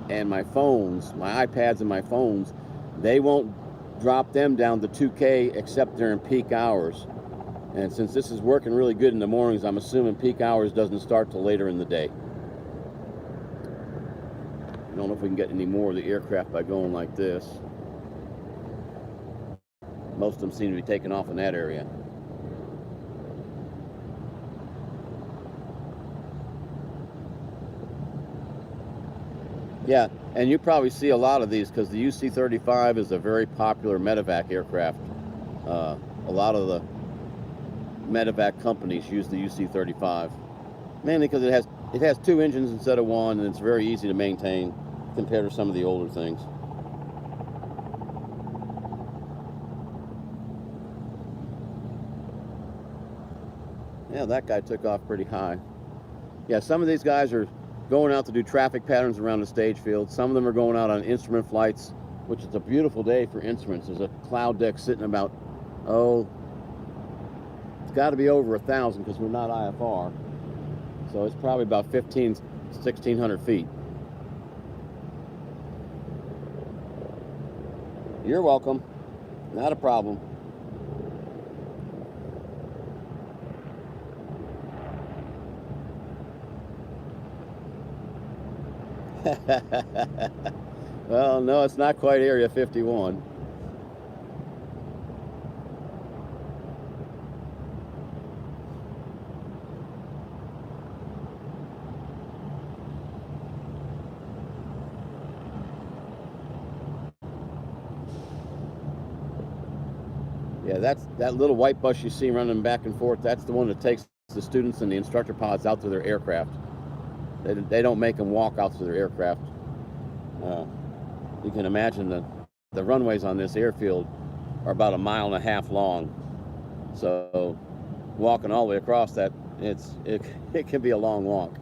and my phones, my iPads and my phones, they won't drop them down to 2K except during peak hours. And since this is working really good in the mornings, I'm assuming peak hours doesn't start till later in the day. I don't know if we can get any more of the aircraft by going like this. Most of them seem to be taking off in that area. Yeah, and you probably see a lot of these because the UC-35 is a very popular medevac aircraft. A lot of the medevac companies use the UC-35, mainly because it has 2 engines instead of 1, and it's very easy to maintain compared to some of the older things. Yeah, that guy took off pretty high. Yeah, some of these guys are going out to do traffic patterns around the stage field. Some of them are going out on instrument flights, which is a beautiful day for instruments. There's a cloud deck sitting about, it's got to be over 1,000 because we're not IFR. So it's probably about 1,600 feet. You're welcome. Not a problem. Well, no, it's not quite Area 51. Yeah, that little white bus you see running back and forth. That's the one that takes the students and the instructor pilots out to their aircraft. They don't make them walk out to their aircraft. You can imagine the runways on this airfield are about 1.5 miles long. So walking all the way across that, it can be a long walk.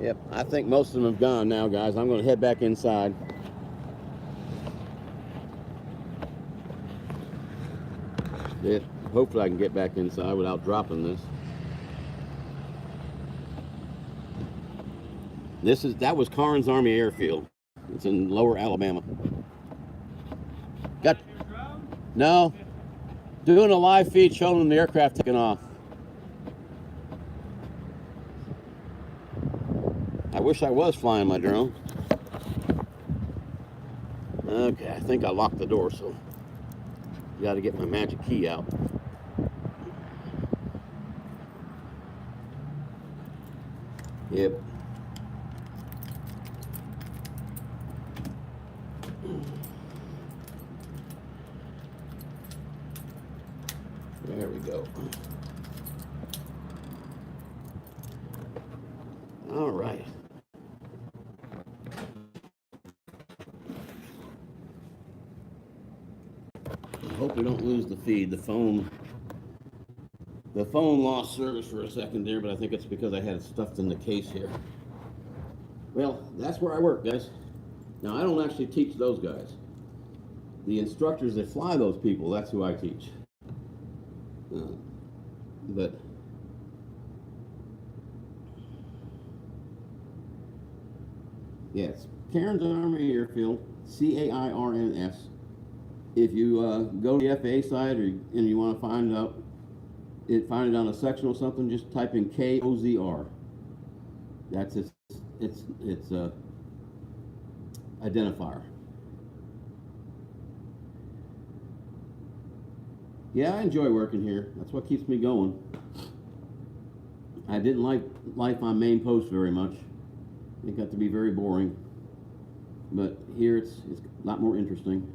Yep, I think most of them have gone now, guys. I'm going to head back inside. Yeah, hopefully I can get back inside without dropping this. That was Karnes Army Airfield. It's in Lower Alabama. No. Doing a live feed showing them the aircraft taking off. I wish I was flying my drone. Okay, I think I locked the door, so got to get my magic key out. Yep. There we go. All right. I hope we don't lose the feed. The phone lost service for a second there, but I think it's because I had it stuffed in the case here. Well, that's where I work, guys. Now, I don't actually teach those guys. The instructors that fly those people, that's who I teach. But yes, Cairns Army Airfield, CAIRNS. If you go to the FAA site and you want to find it on a section or something, just type in KOZR. That's its identifier. Yeah, I enjoy working here. That's what keeps me going. I didn't like life on main post very much. It got to be very boring. But here it's a lot more interesting.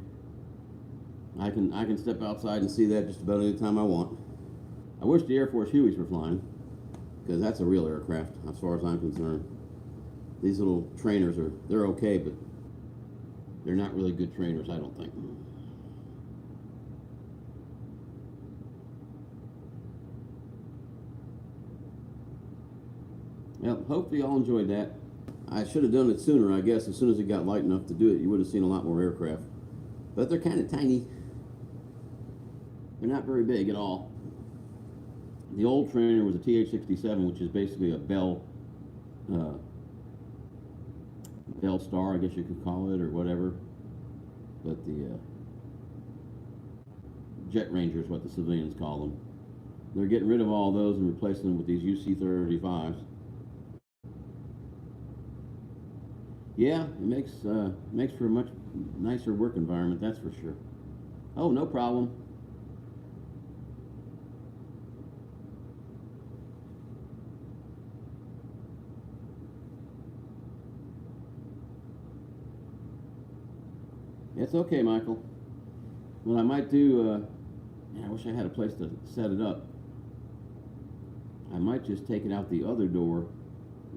I can step outside and see that just about any time I want. I wish the Air Force Hueys were flying, because that's a real aircraft as far as I'm concerned. These little trainers they're okay, but they're not really good trainers, I don't think. Well, hopefully y'all enjoyed that. I should have done it sooner, I guess. As soon as it got light enough to do it, you would have seen a lot more aircraft. But they're kind of tiny. They're not very big at all. The old trainer was a TH-67, which is basically a Bell Star, I guess you could call it, or whatever. But the Jet Ranger is what the civilians call them. They're getting rid of all those and replacing them with these UC-35s. Yeah, it makes for a much nicer work environment, that's for sure. Oh, no problem. It's okay, Michael. What I might do, I wish I had a place to set it up. I might just take it out the other door,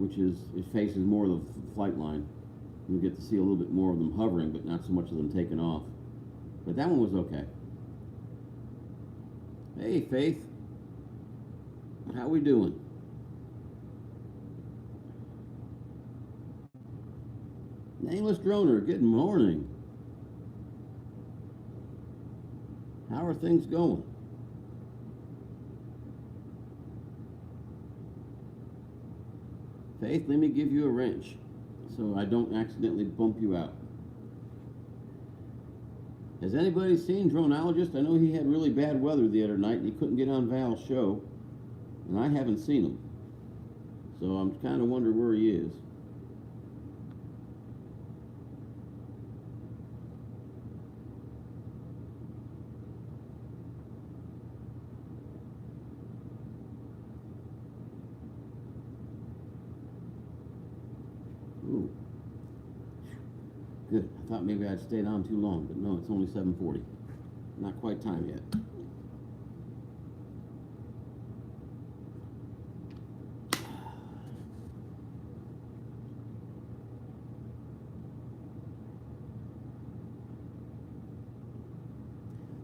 it faces more of the flight line. You get to see a little bit more of them hovering, but not so much of them taking off. But that one was okay. Hey, Faith. How we doing? Nameless Droner, good morning. How are things going? Faith, let me give you a wrench so I don't accidentally bump you out. Has anybody seen Dronologist? I know he had really bad weather the other night and he couldn't get on Val's show, and I haven't seen him. So I'm kind of wondering where he is. Ooh. Good. I thought maybe I'd stayed on too long, but no, it's only 7:40. Not quite time yet.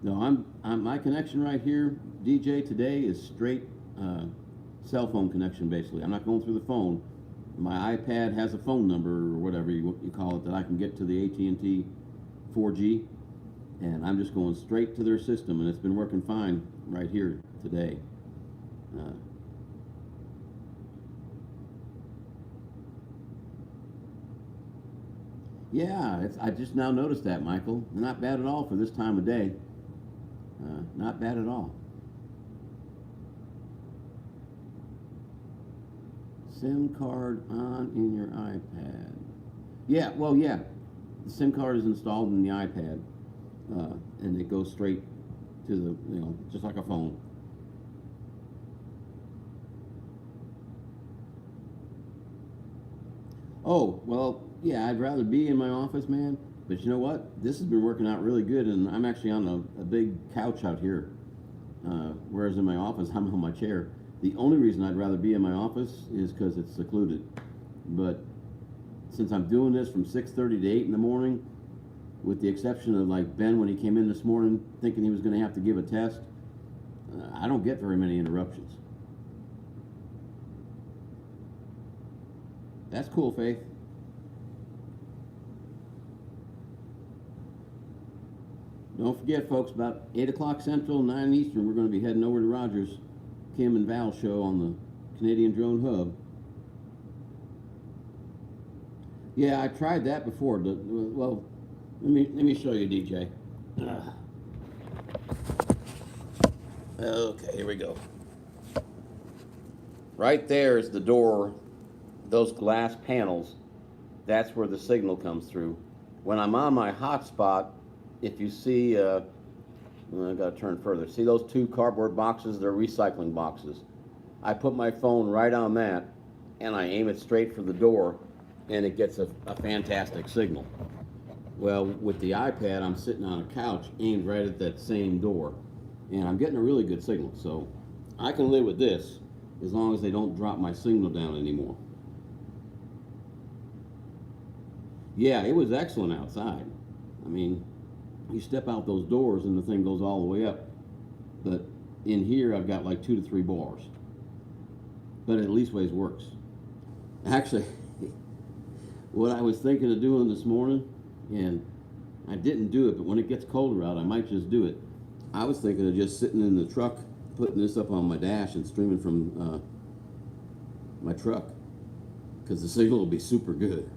No, my connection right here, DJ, today is straight cell phone connection, basically. I'm not going through the phone. My iPad has a phone number, or whatever you call it, that I can get to the AT&T 4G, and I'm just going straight to their system, and it's been working fine right here today. Yeah, I just now noticed that, Michael. Not bad at all for this time of day. Not bad at all. SIM card on in your iPad. Yeah, well, yeah. The SIM card is installed in the iPad, and it goes straight to the, just like a phone. Oh, well, yeah, I'd rather be in my office, man. But you know what? This has been working out really good, and I'm actually on a big couch out here. Whereas in my office, I'm on my chair. The only reason I'd rather be in my office is because it's secluded. But since I'm doing this from 6:30 to 8 in the morning, with the exception of like Ben when he came in this morning thinking he was going to have to give a test, I don't get very many interruptions. That's cool, Faith. Don't forget, folks, about 8 o'clock Central, 9 Eastern, we're going to be heading over to Rogers' Kim and Val show on the Canadian Drone Hub. Yeah, I tried that before. Well, let me show you, DJ. Okay, here we go. Right there is the door. Those glass panels. That's where the signal comes through. When I'm on my hotspot, if you see, I got to turn further. See those two cardboard boxes? They're recycling boxes. I put my phone right on that, and I aim it straight for the door, and it gets a fantastic signal. Well, with the iPad, I'm sitting on a couch aimed right at that same door, and I'm getting a really good signal. So I can live with this as long as they don't drop my signal down anymore. Yeah, it was excellent outside. I mean, you step out those doors and the thing goes all the way up. But in here, I've got like 2 to 3 bars. But it at least ways works. Actually, what I was thinking of doing this morning, and I didn't do it, but when it gets colder out, I might just do it. I was thinking of just sitting in the truck, putting this up on my dash and streaming from my truck, because the signal will be super good.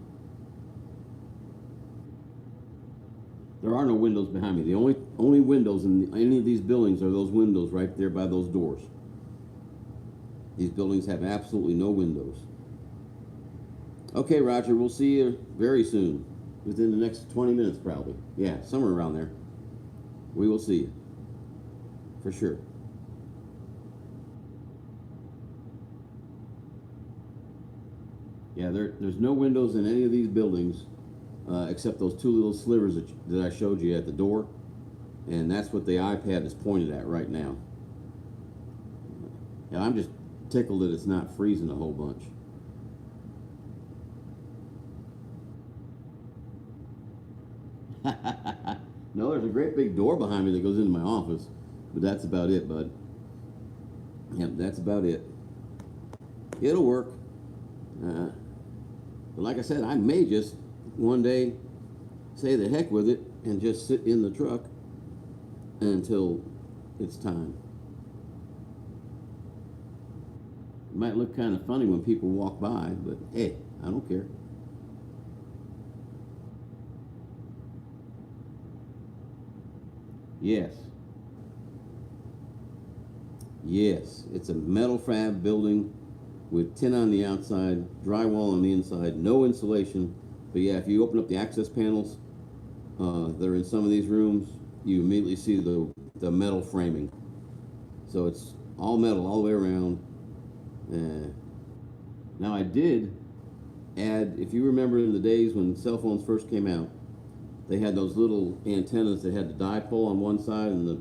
There are no windows behind me. The only windows in any of these buildings are those windows right there by those doors. These buildings have absolutely no windows. Okay, Roger, we'll see you very soon. Within the next 20 minutes, probably. Yeah, somewhere around there. We will see you. For sure. Yeah, there's no windows in any of these buildings. Except those 2 little slivers that I showed you at the door, and that's what the iPad is pointed at right now. And I'm just tickled that it's not freezing a whole bunch. No, there's a great big door behind me that goes into my office, but that's about it, bud. Yep, that's about it. It'll work. But like I said, I may just one day say the heck with it and just sit in the truck until it's time. It might look kind of funny when people walk by, but hey, I don't care. Yes. Yes, it's a metal fab building with tin on the outside, drywall on the inside, no insulation. But yeah, if you open up the access panels that are in some of these rooms, you immediately see the metal framing. So it's all metal all the way around. Now I did add, if you remember in the days when cell phones first came out, they had those little antennas that had the dipole on one side and the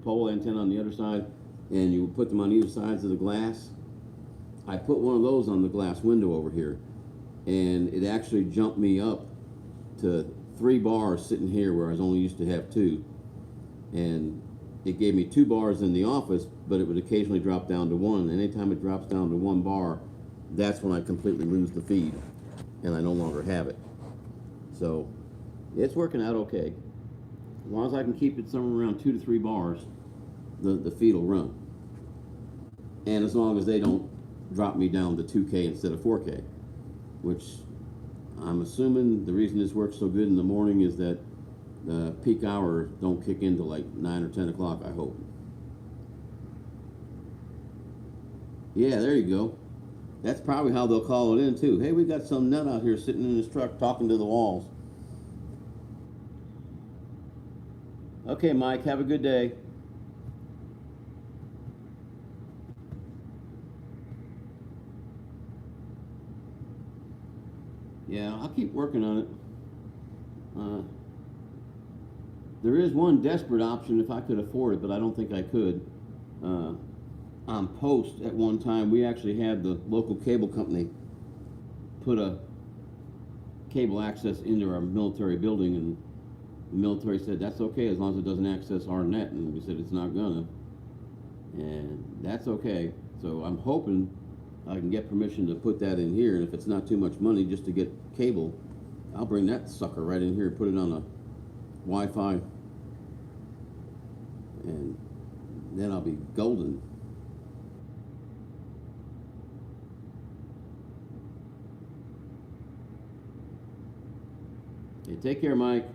pole antenna on the other side, and you would put them on either sides of the glass. I put one of those on the glass window over here, and it actually jumped me up to 3 bars sitting here where I was only used to have 2. And it gave me 2 bars in the office, but it would occasionally drop down to 1. And anytime it drops down to 1 bar, that's when I completely lose the feed, and I no longer have it. So it's working out okay. As long as I can keep it somewhere around 2 to 3 bars, the feed will run. And as long as they don't drop me down to 2K instead of 4K, which I'm assuming the reason this works so good in the morning is that the peak hour don't kick into like 9 or 10 o'clock, I hope. Yeah, there you go. That's probably how they'll call it in too. Hey, we got some nut out here sitting in his truck talking to the walls. Okay, Mike, have a good day. Yeah, I'll keep working on it. There is one desperate option if I could afford it, but I don't think I could. On post at one time, we actually had the local cable company put a cable access into our military building, and the military said that's okay as long as it doesn't access our net, and we said it's not gonna, and that's okay. So I'm hoping I can get permission to put that in here, and if it's not too much money just to get cable, I'll bring that sucker right in here and put it on a Wi-Fi, and then I'll be golden. Okay, take care, Mike.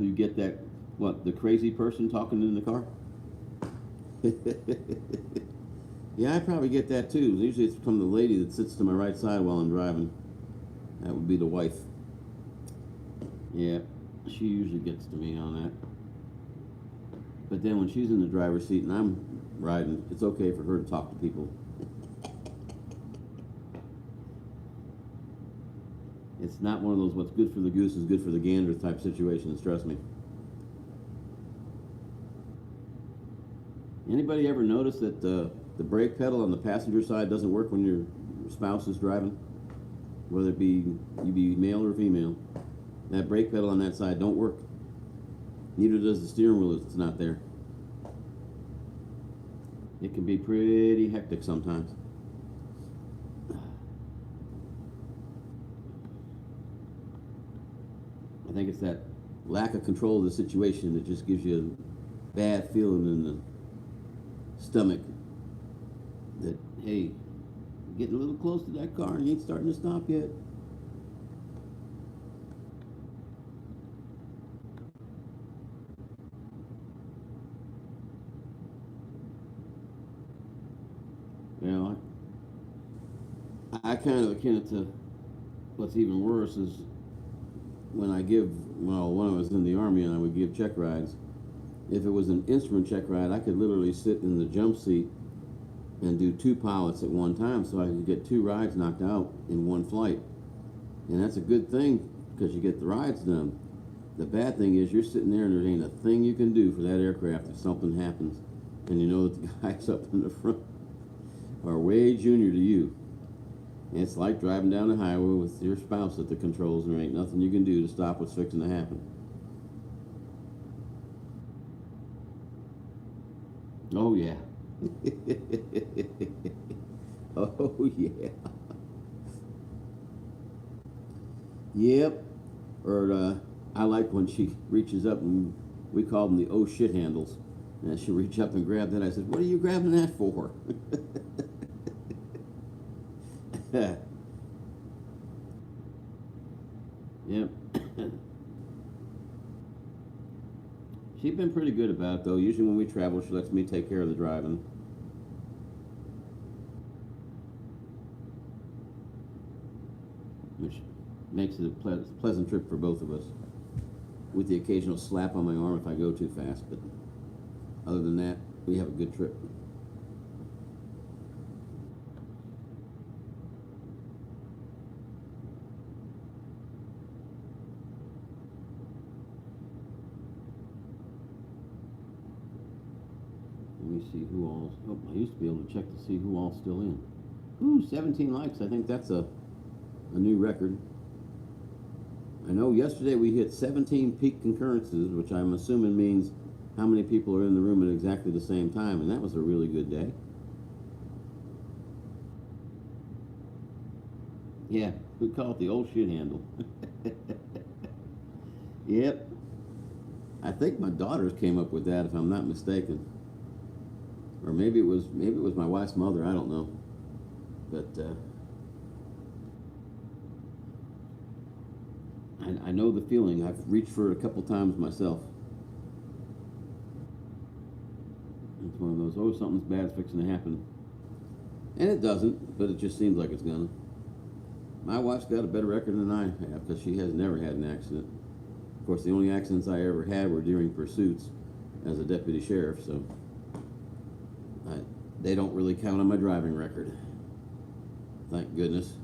You get that, what, the crazy person talking in the car? Yeah, I probably get that too. Usually it's from the lady that sits to my right side while I'm driving. That would be the wife. Yeah, she usually gets to me on that. But then when she's in the driver's seat and I'm riding, it's okay for her to talk to people. It's not one of those what's good for the goose is good for the gander type situations, trust me. Anybody ever notice that the brake pedal on the passenger side doesn't work when your spouse is driving? Whether it be you be male or female. That brake pedal on that side don't work. Neither does the steering wheel if it's not there. It can be pretty hectic sometimes. I think it's that lack of control of the situation that just gives you a bad feeling in the stomach that, hey, you're getting a little close to that car and you ain't starting to stop yet. You know, I kind of akin it to what's even worse is when I was in the Army and I would give check rides, if it was an instrument check ride, I could literally sit in the jump seat and do 2 pilots at one time so I could get 2 rides knocked out in one flight. And that's a good thing because you get the rides done. The bad thing is you're sitting there and there ain't a thing you can do for that aircraft if something happens. And you know that the guys up in the front are way junior to you. And it's like driving down the highway with your spouse at the controls and there ain't nothing you can do to stop what's fixing to happen. Oh yeah. Oh yeah. Yep. Or I like when she reaches up and we call them the oh shit handles. And she'll reach up and grab that. I said, what are you grabbing that for? Yep. She's been pretty good about it, though. Usually when we travel, she lets me take care of the driving. Which makes it a pleasant trip for both of us. With the occasional slap on my arm if I go too fast. But other than that, we have a good trip. Let me see who all. Oh, I used to be able to check to see who all's still in. Ooh, 17 likes. I think that's a new record. I know yesterday we hit 17 peak concurrences, which I'm assuming means how many people are in the room at exactly the same time, and that was a really good day. Yeah, we call it the old shit handle. Yep. I think my daughters came up with that, if I'm not mistaken. Or maybe it was my wife's mother, I don't know. But I know the feeling. I've reached for it a couple times myself. It's one of those, oh, something's bad's fixing to happen. And it doesn't, but it just seems like it's gonna. My wife's got a better record than I have because she has never had an accident. Of course, the only accidents I ever had were during pursuits as a deputy sheriff, so they don't really count on my driving record. Thank goodness.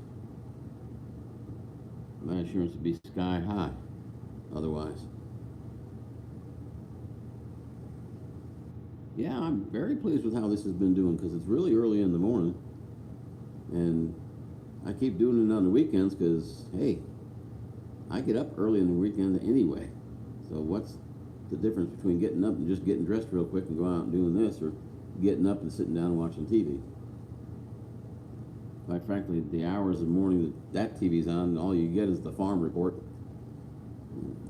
My insurance would be sky high otherwise. Yeah, I'm very pleased with how this has been doing because it's really early in the morning, and I keep doing it on the weekends because, hey, I get up early in the weekend anyway. So what's the difference between getting up and just getting dressed real quick and going out and doing this, or getting up and sitting down and watching TV? Quite frankly, the hours of the morning that TV's on, all you get is the farm report.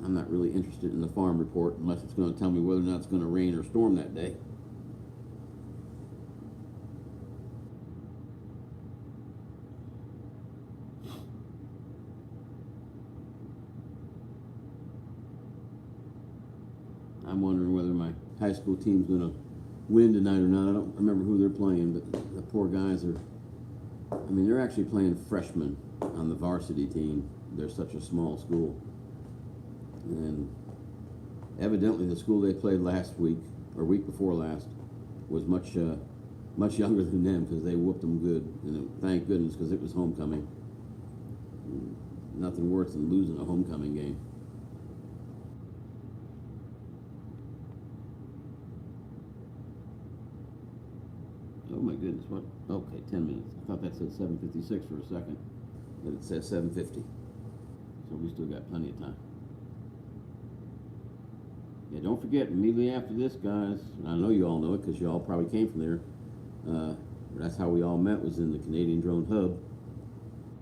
I'm not really interested in the farm report unless it's going to tell me whether or not it's going to rain or storm that day. I'm wondering whether my high school team's going to win tonight or not. I don't remember who they're playing, but the poor guys are, I mean, they're actually playing freshmen on the varsity team. They're such a small school. And evidently the school they played last week, or week before last, was much younger than them because they whooped them good. And thank goodness, because it was homecoming. Nothing worse than losing a homecoming game. Oh my goodness, what? Okay, 10 minutes. I thought that said 7:56 for a second, but it says 7:50. So we still got plenty of time. Yeah, don't forget, immediately after this, guys, and I know you all know it because you all probably came from there, that's how we all met, was in the Canadian Drone Hub.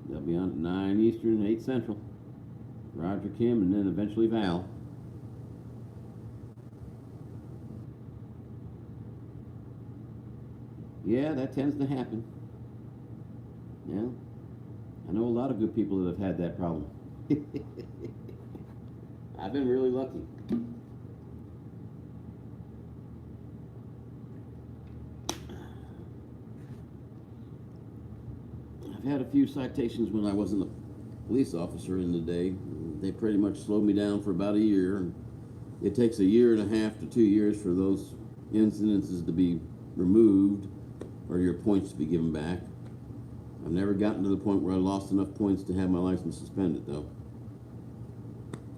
They'll be on at 9 Eastern, 8 Central. Roger, Kim, and then eventually Val. Yeah, that tends to happen. Yeah, I know a lot of good people that have had that problem. I've been really lucky. I've had a few citations when I wasn't a police officer in the day. They pretty much slowed me down for about a year. It takes a year and a half to 2 years for those incidences to be removed or your points to be given back. I've never gotten to the point where I lost enough points to have my license suspended, though.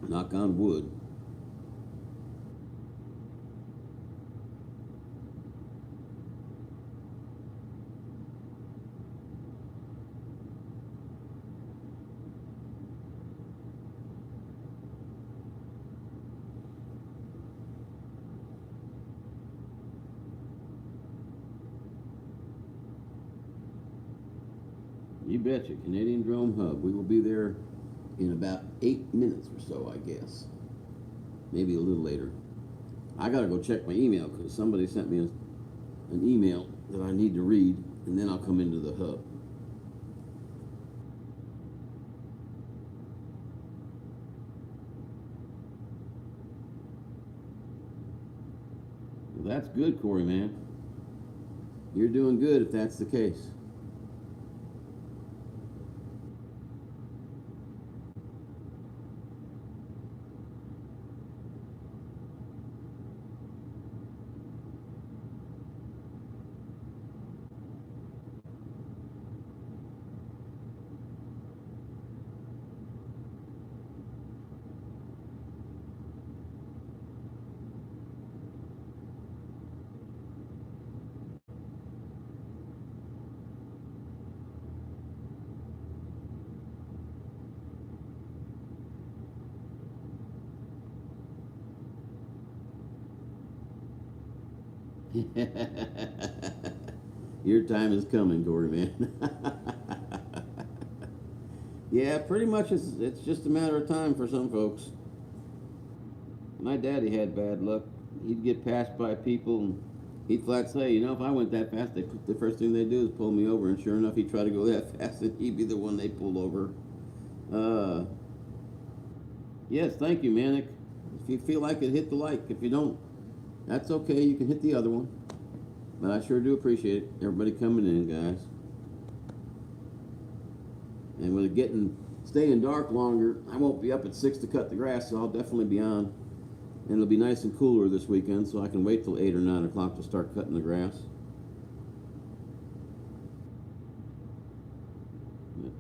Knock on wood. You betcha, Canadian Drone Hub. We will be there in about 8 minutes or so, I guess. Maybe a little later. I gotta go check my email because somebody sent me an email that I need to read, and then I'll come into the hub. Well, that's good, Corey, man. You're doing good if that's the case. Your time is coming, Corey, man. Yeah, pretty much it's just a matter of time for some folks. My daddy had bad luck. He'd get passed by people and he'd flat say, you know, if I went that fast, the first thing they'd do is pull me over. And sure enough, he'd try to go that fast and he'd be the one they pulled over. Yes, thank you, Manic. If you feel like it, hit the like. If you don't, that's okay. You can hit the other one. But I sure do appreciate everybody coming in, guys. And with it staying dark longer, I won't be up at 6 to cut the grass, so I'll definitely be on. And it'll be nice and cooler this weekend, so I can wait till 8 or 9 o'clock to start cutting the grass. But,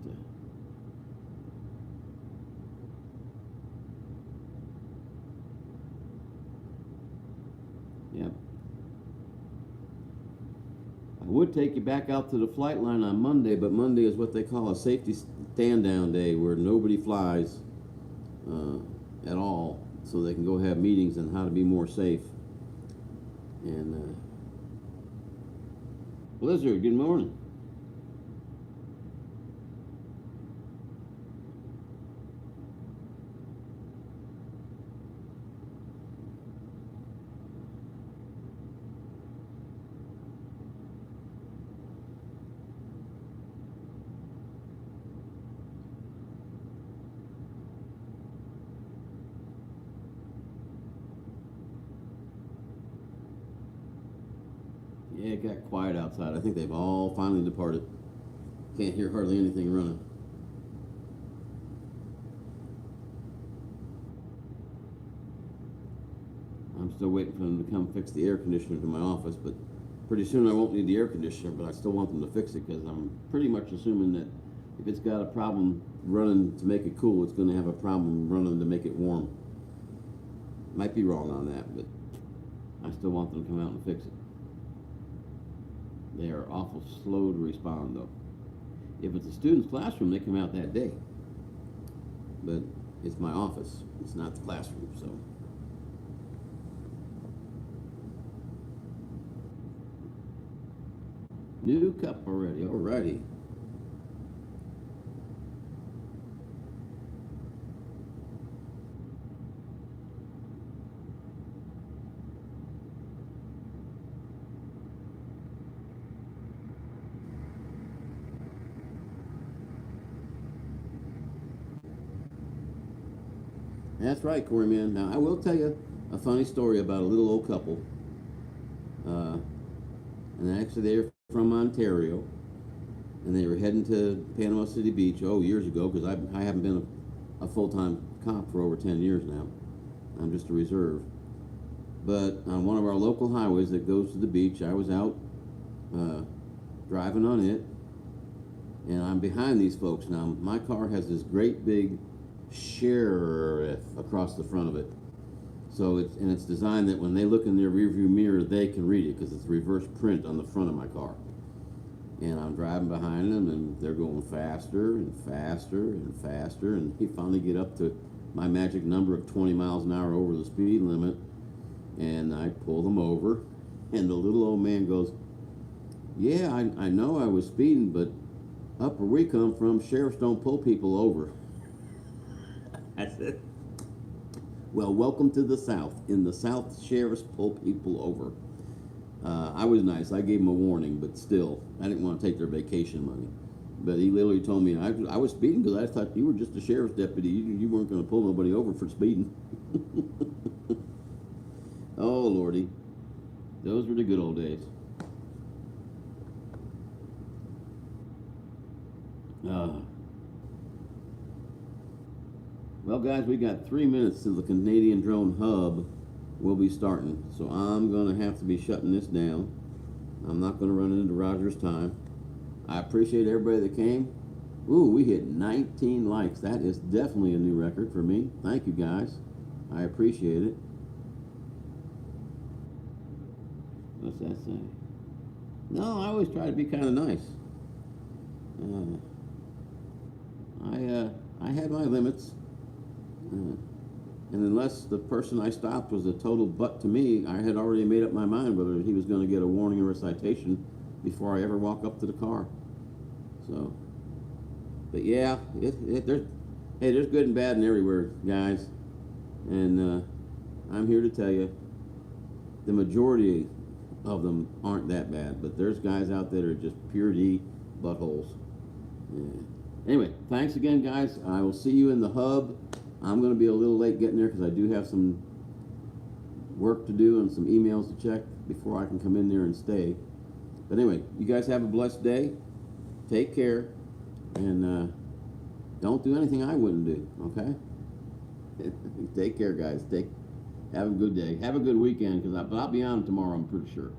yep. I would take you back out to the flight line on Monday, but Monday is what they call a safety stand-down day, where nobody flies at all, so they can go have meetings on how to be more safe. And Blizzard, good morning. Yeah, it got quiet outside. I think they've all finally departed. Can't hear hardly anything running. I'm still waiting for them to come fix the air conditioner to my office, but pretty soon I won't need the air conditioner, but I still want them to fix it because I'm pretty much assuming that if it's got a problem running to make it cool, it's going to have a problem running to make it warm. Might be wrong on that, but I still want them to come out and fix it. They are awful slow to respond, though. If it's a student's classroom, they come out that day. But it's my office. It's not the classroom, so. New cup already. Alrighty. That's right, Corey, man. Now, I will tell you a funny story about a little old couple. And actually, they're from Ontario. And they were heading to Panama City Beach, years ago, because I haven't been a full-time cop for over 10 years now. I'm just a reserve. But on one of our local highways that goes to the beach, I was out driving on it. And I'm behind these folks. Now, my car has this great big sheriff across the front of it, so it's designed that when they look in their rearview mirror, they can read it because it's reverse print on the front of my car. And I'm driving behind them, and they're going faster and faster and faster, and we finally get up to my magic number of 20 miles an hour over the speed limit, and I pull them over, and the little old man goes, "Yeah, I know I was speeding, but up where we come from, sheriffs don't pull people over." I said, "Well, welcome to the South. In the South, sheriffs pull people over." I was nice. I gave him a warning, but still, I didn't want to take their vacation money. But he literally told me I was speeding because I thought you were just a sheriff's deputy. You weren't going to pull nobody over for speeding. Oh, Lordy. Those were the good old days. Well, guys, we got 3 minutes till the Canadian Drone Hub will be starting, so I'm going to have to be shutting this down. I'm not going to run into Roger's time. I appreciate everybody that came. Ooh, we hit 19 likes. That is definitely a new record for me. Thank you, guys. I appreciate it. What's that say? No, I always try to be kind of nice. I had my limits. And unless the person I stopped was a total butt to me, I had already made up my mind whether he was going to get a warning or a citation before I ever walk up to the car. So, but yeah, there's good and bad and everywhere, guys. And I'm here to tell you, the majority of them aren't that bad, but there's guys out there that are just pure D buttholes. Yeah. Anyway, thanks again, guys. I will see you in the hub. I'm going to be a little late getting there because I do have some work to do and some emails to check before I can come in there and stay. But anyway, you guys have a blessed day. Take care. And Don't do anything I wouldn't do, okay? Take care, guys. Have a good day. Have a good weekend, because I'll be on tomorrow, I'm pretty sure.